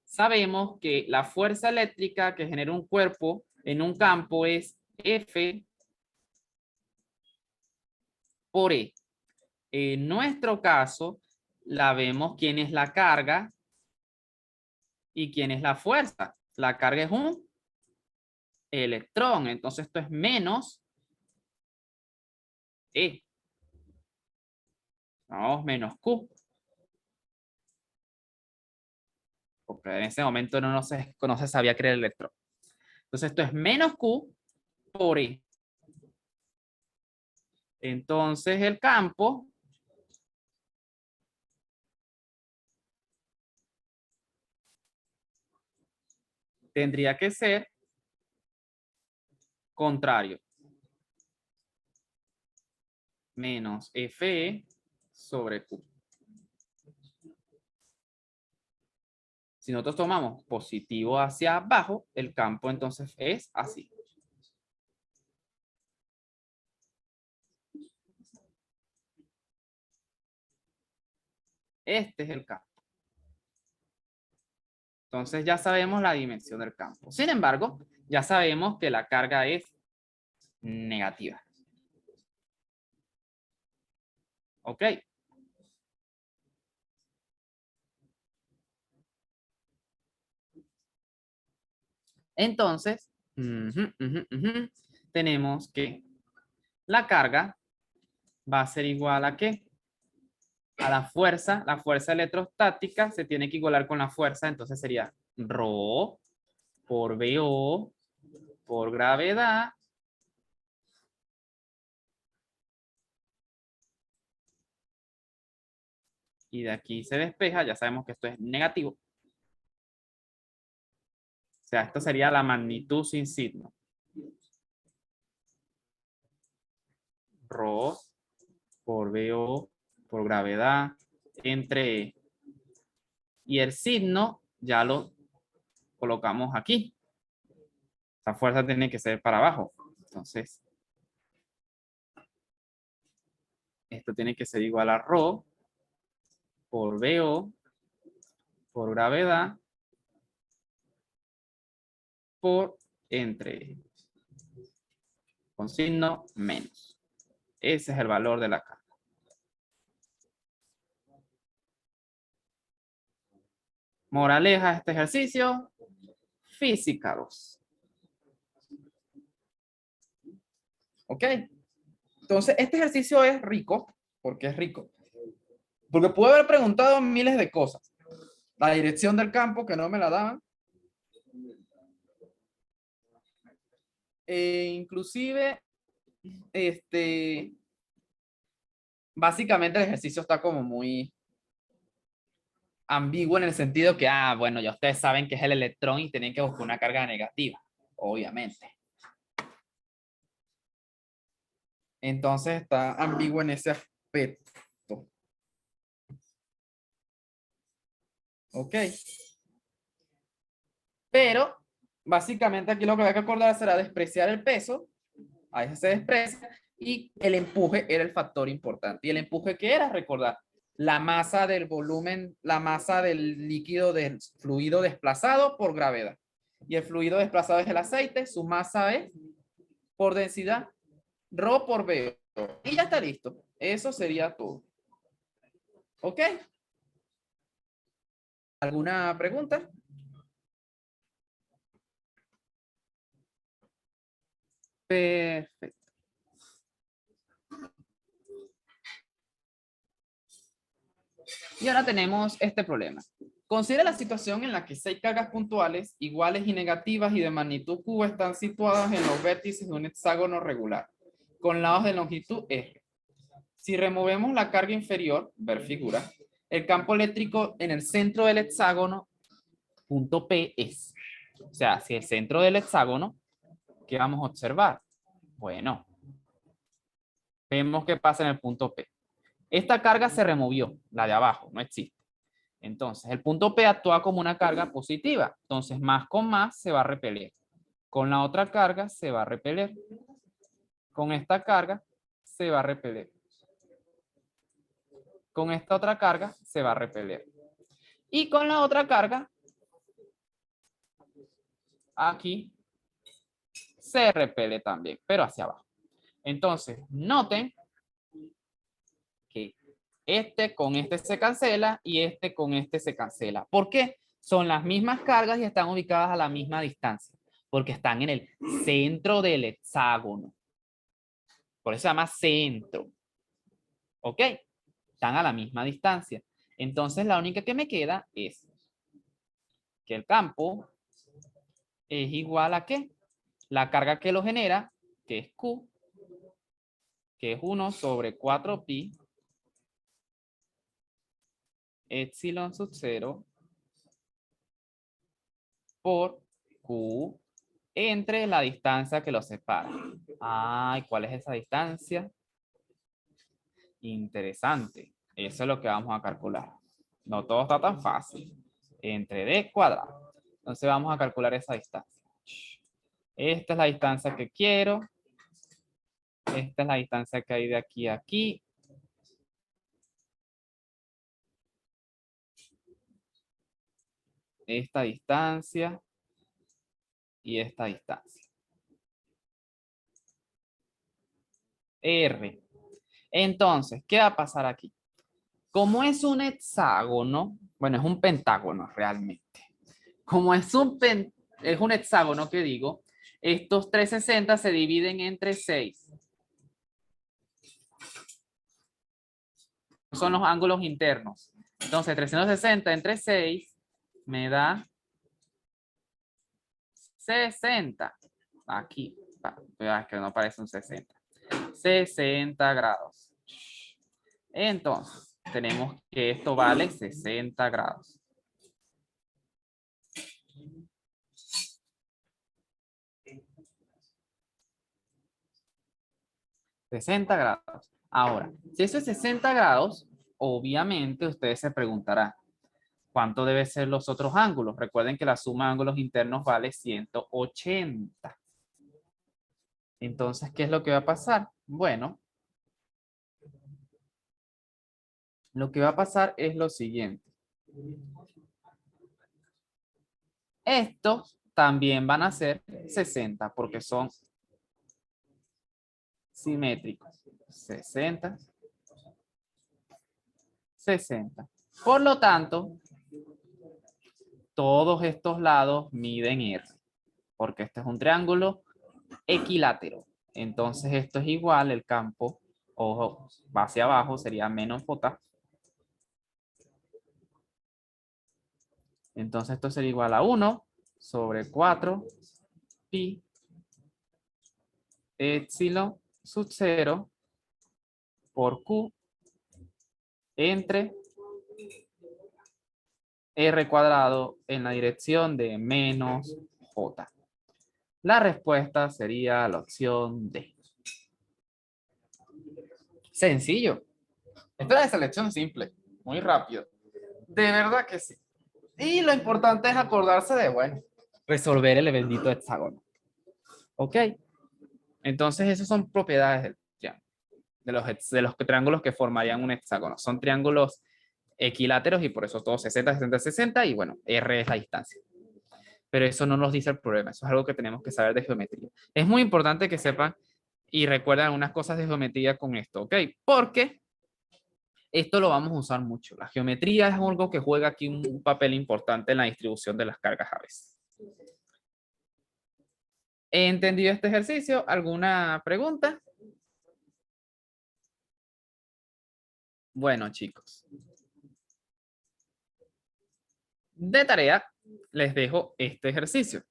sabemos que la fuerza eléctrica que genera un cuerpo en un campo es F por E. En nuestro caso, la vemos quién es la carga y quién es la fuerza. La carga es un electrón, entonces esto es menos E. Vamos, menos Q. Porque en ese momento no se sabía crear el electrón. Entonces esto es menos Q por E. Entonces el campo tendría que ser contrario. Menos Fe sobre Q. Si nosotros tomamos positivo hacia abajo, el campo entonces es así. Este es el campo. Entonces ya sabemos la dimensión del campo. Sin embargo, ya sabemos que la carga es negativa. ¿Ok? Entonces, tenemos que la carga va a ser igual a ¿qué? A la fuerza electrostática se tiene que igualar con la fuerza, entonces sería ρ por BO por gravedad y de aquí se despeja, ya sabemos que esto es negativo. O sea, esto sería la magnitud sin signo. Rho por VO por gravedad entre E. Y el signo ya lo colocamos aquí. La fuerza tiene que ser para abajo. Entonces, esto tiene que ser igual a Rho por VO por gravedad por entre con signo menos. Ese es el valor de la carga. Moraleja de este ejercicio, física 2. ¿Ok? Entonces, este ejercicio es rico. ¿Por qué es rico? Porque pude haber preguntado miles de cosas. La dirección del campo, que no me la daban. Inclusive, básicamente el ejercicio está como muy ambiguo en el sentido que, bueno, ya ustedes saben que es el electrón y tienen que buscar una carga negativa, obviamente. Entonces está ambiguo en ese aspecto. Ok. Pero, básicamente aquí lo que hay que acordar será despreciar el peso. Ahí se desprecia. Y el empuje era el factor importante. ¿Y el empuje qué era? Recordar, la masa del volumen, la masa del líquido del fluido desplazado por gravedad. Y el fluido desplazado es el aceite, su masa es por densidad, Rho por V. Y ya está listo. Eso sería todo. ¿Ok? ¿Alguna pregunta? Perfecto. Y ahora tenemos este problema. Considera la situación en la que 6 cargas puntuales, iguales y negativas y de magnitud Q están situadas en los vértices de un hexágono regular, con lados de longitud R. Si removemos la carga inferior, ver figura, el campo eléctrico en el centro del hexágono, punto P es. O sea, si el centro del hexágono, ¿qué vamos a observar? Bueno, vemos qué pasa en el punto P. Esta carga se removió, la de abajo, no existe. Entonces, el punto P actúa como una carga positiva. Entonces, más con más se va a repeler. Con la otra carga se va a repeler. Con esta carga se va a repeler. Con esta otra carga se va a repeler. Y con la otra carga, aquí, se repele también, pero hacia abajo. Entonces, noten que este con este se cancela y este con este se cancela. ¿Por qué? Son las mismas cargas y están ubicadas a la misma distancia, porque están en el centro del hexágono. Por eso se llama centro. ¿Ok? Están a la misma distancia. Entonces, la única que me queda es que el campo es igual a ¿qué? La carga que lo genera, que es Q, que es 1 sobre 4pi epsilon sub 0 por Q entre la distancia que los separa. ¿Y cuál es esa distancia? Interesante. Eso es lo que vamos a calcular. No todo está tan fácil. Entre d cuadrado. Entonces vamos a calcular esa distancia. Esta es la distancia que quiero. Esta es la distancia que hay de aquí a aquí. Esta distancia y esta distancia. R. Entonces, ¿qué va a pasar aquí? Como es un hexágono, bueno, es un pentágono realmente. Como es un hexágono que digo, estos 360 se dividen entre 6. Son los ángulos internos. Entonces, 360 entre 6 me da 60. aquí, vean que no parece un 60. 60 grados. Entonces, tenemos que esto vale 60 grados. $60. Ahora, si eso es 60 grados, obviamente ustedes se preguntarán, ¿cuánto deben ser los otros ángulos? Recuerden que la suma de ángulos internos vale 180. Entonces, ¿qué es lo que va a pasar? Bueno, lo que va a pasar es lo siguiente. Estos también van a ser 60 porque son simétricos. 60, 60. Por lo tanto, todos estos lados miden R, porque este es un triángulo equilátero. Entonces esto es igual, el campo, ojo, va hacia abajo, sería menos J. Entonces esto sería igual a 1 sobre 4 pi epsilon sub 0 por Q entre R cuadrado en la dirección de menos J. La respuesta sería la opción D. Sencillo. Esta es de selección simple, muy rápido. De verdad que sí. Y lo importante es acordarse de, bueno, resolver el bendito hexágono. ¿Ok? Entonces, esas son propiedades del triángulo, de los triángulos que formarían un hexágono. Son triángulos equiláteros y por eso todos 60, 60, 60 y bueno, R es la distancia. Pero eso no nos dice el problema, eso es algo que tenemos que saber de geometría. Es muy importante que sepan y recuerden algunas cosas de geometría con esto, ¿ok? Porque esto lo vamos a usar mucho. La geometría es algo que juega aquí un papel importante en la distribución de las cargas a veces. ¿He entendido este ejercicio? ¿Alguna pregunta? Bueno, chicos. De tarea, les dejo este ejercicio.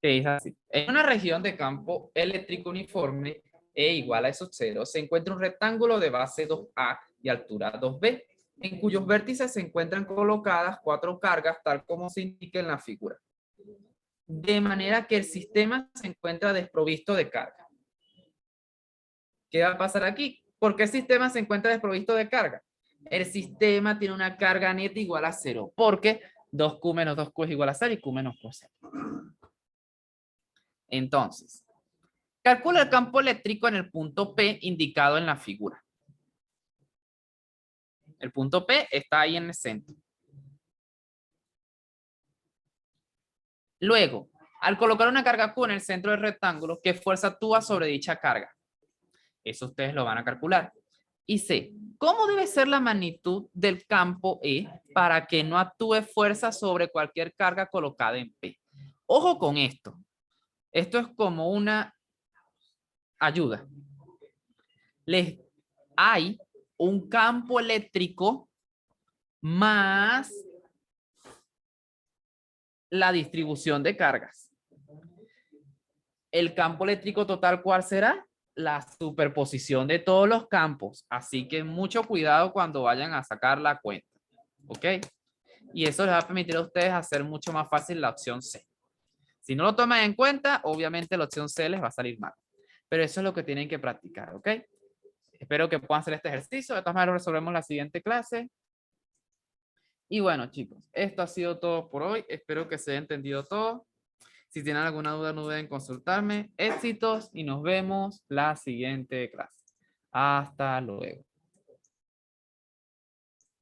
Que dice así. En una región de campo eléctrico uniforme E igual a esos ceros, se encuentra un rectángulo de base 2A y altura 2B, en cuyos vértices se encuentran colocadas 4 cargas, tal como se indica en la figura. De manera que el sistema se encuentra desprovisto de carga. ¿Qué va a pasar aquí? ¿Por qué el sistema se encuentra desprovisto de carga? El sistema tiene una carga neta igual a 0, porque 2Q menos 2Q es igual a 0 y Q menos Q es 0. Entonces, calcula el campo eléctrico en el punto P indicado en la figura. El punto P está ahí en el centro. Luego, al colocar una carga Q en el centro del rectángulo, ¿qué fuerza actúa sobre dicha carga? Eso ustedes lo van a calcular. Y C, ¿cómo debe ser la magnitud del campo E para que no actúe fuerza sobre cualquier carga colocada en P? Ojo con esto. Esto es como una ayuda. Hay un campo eléctrico más la distribución de cargas. El campo eléctrico total, ¿cuál será? La superposición de todos los campos. Así que mucho cuidado cuando vayan a sacar la cuenta. ¿Ok? Y eso les va a permitir a ustedes hacer mucho más fácil la opción C. Si no lo toman en cuenta, obviamente la opción C les va a salir mal. Pero eso es lo que tienen que practicar, ¿ok? Espero que puedan hacer este ejercicio. De todas maneras, lo resolvemos en la siguiente clase. Y bueno, chicos, esto ha sido todo por hoy. Espero que se haya entendido todo. Si tienen alguna duda, no duden en consultarme. Éxitos y nos vemos la siguiente clase. Hasta luego.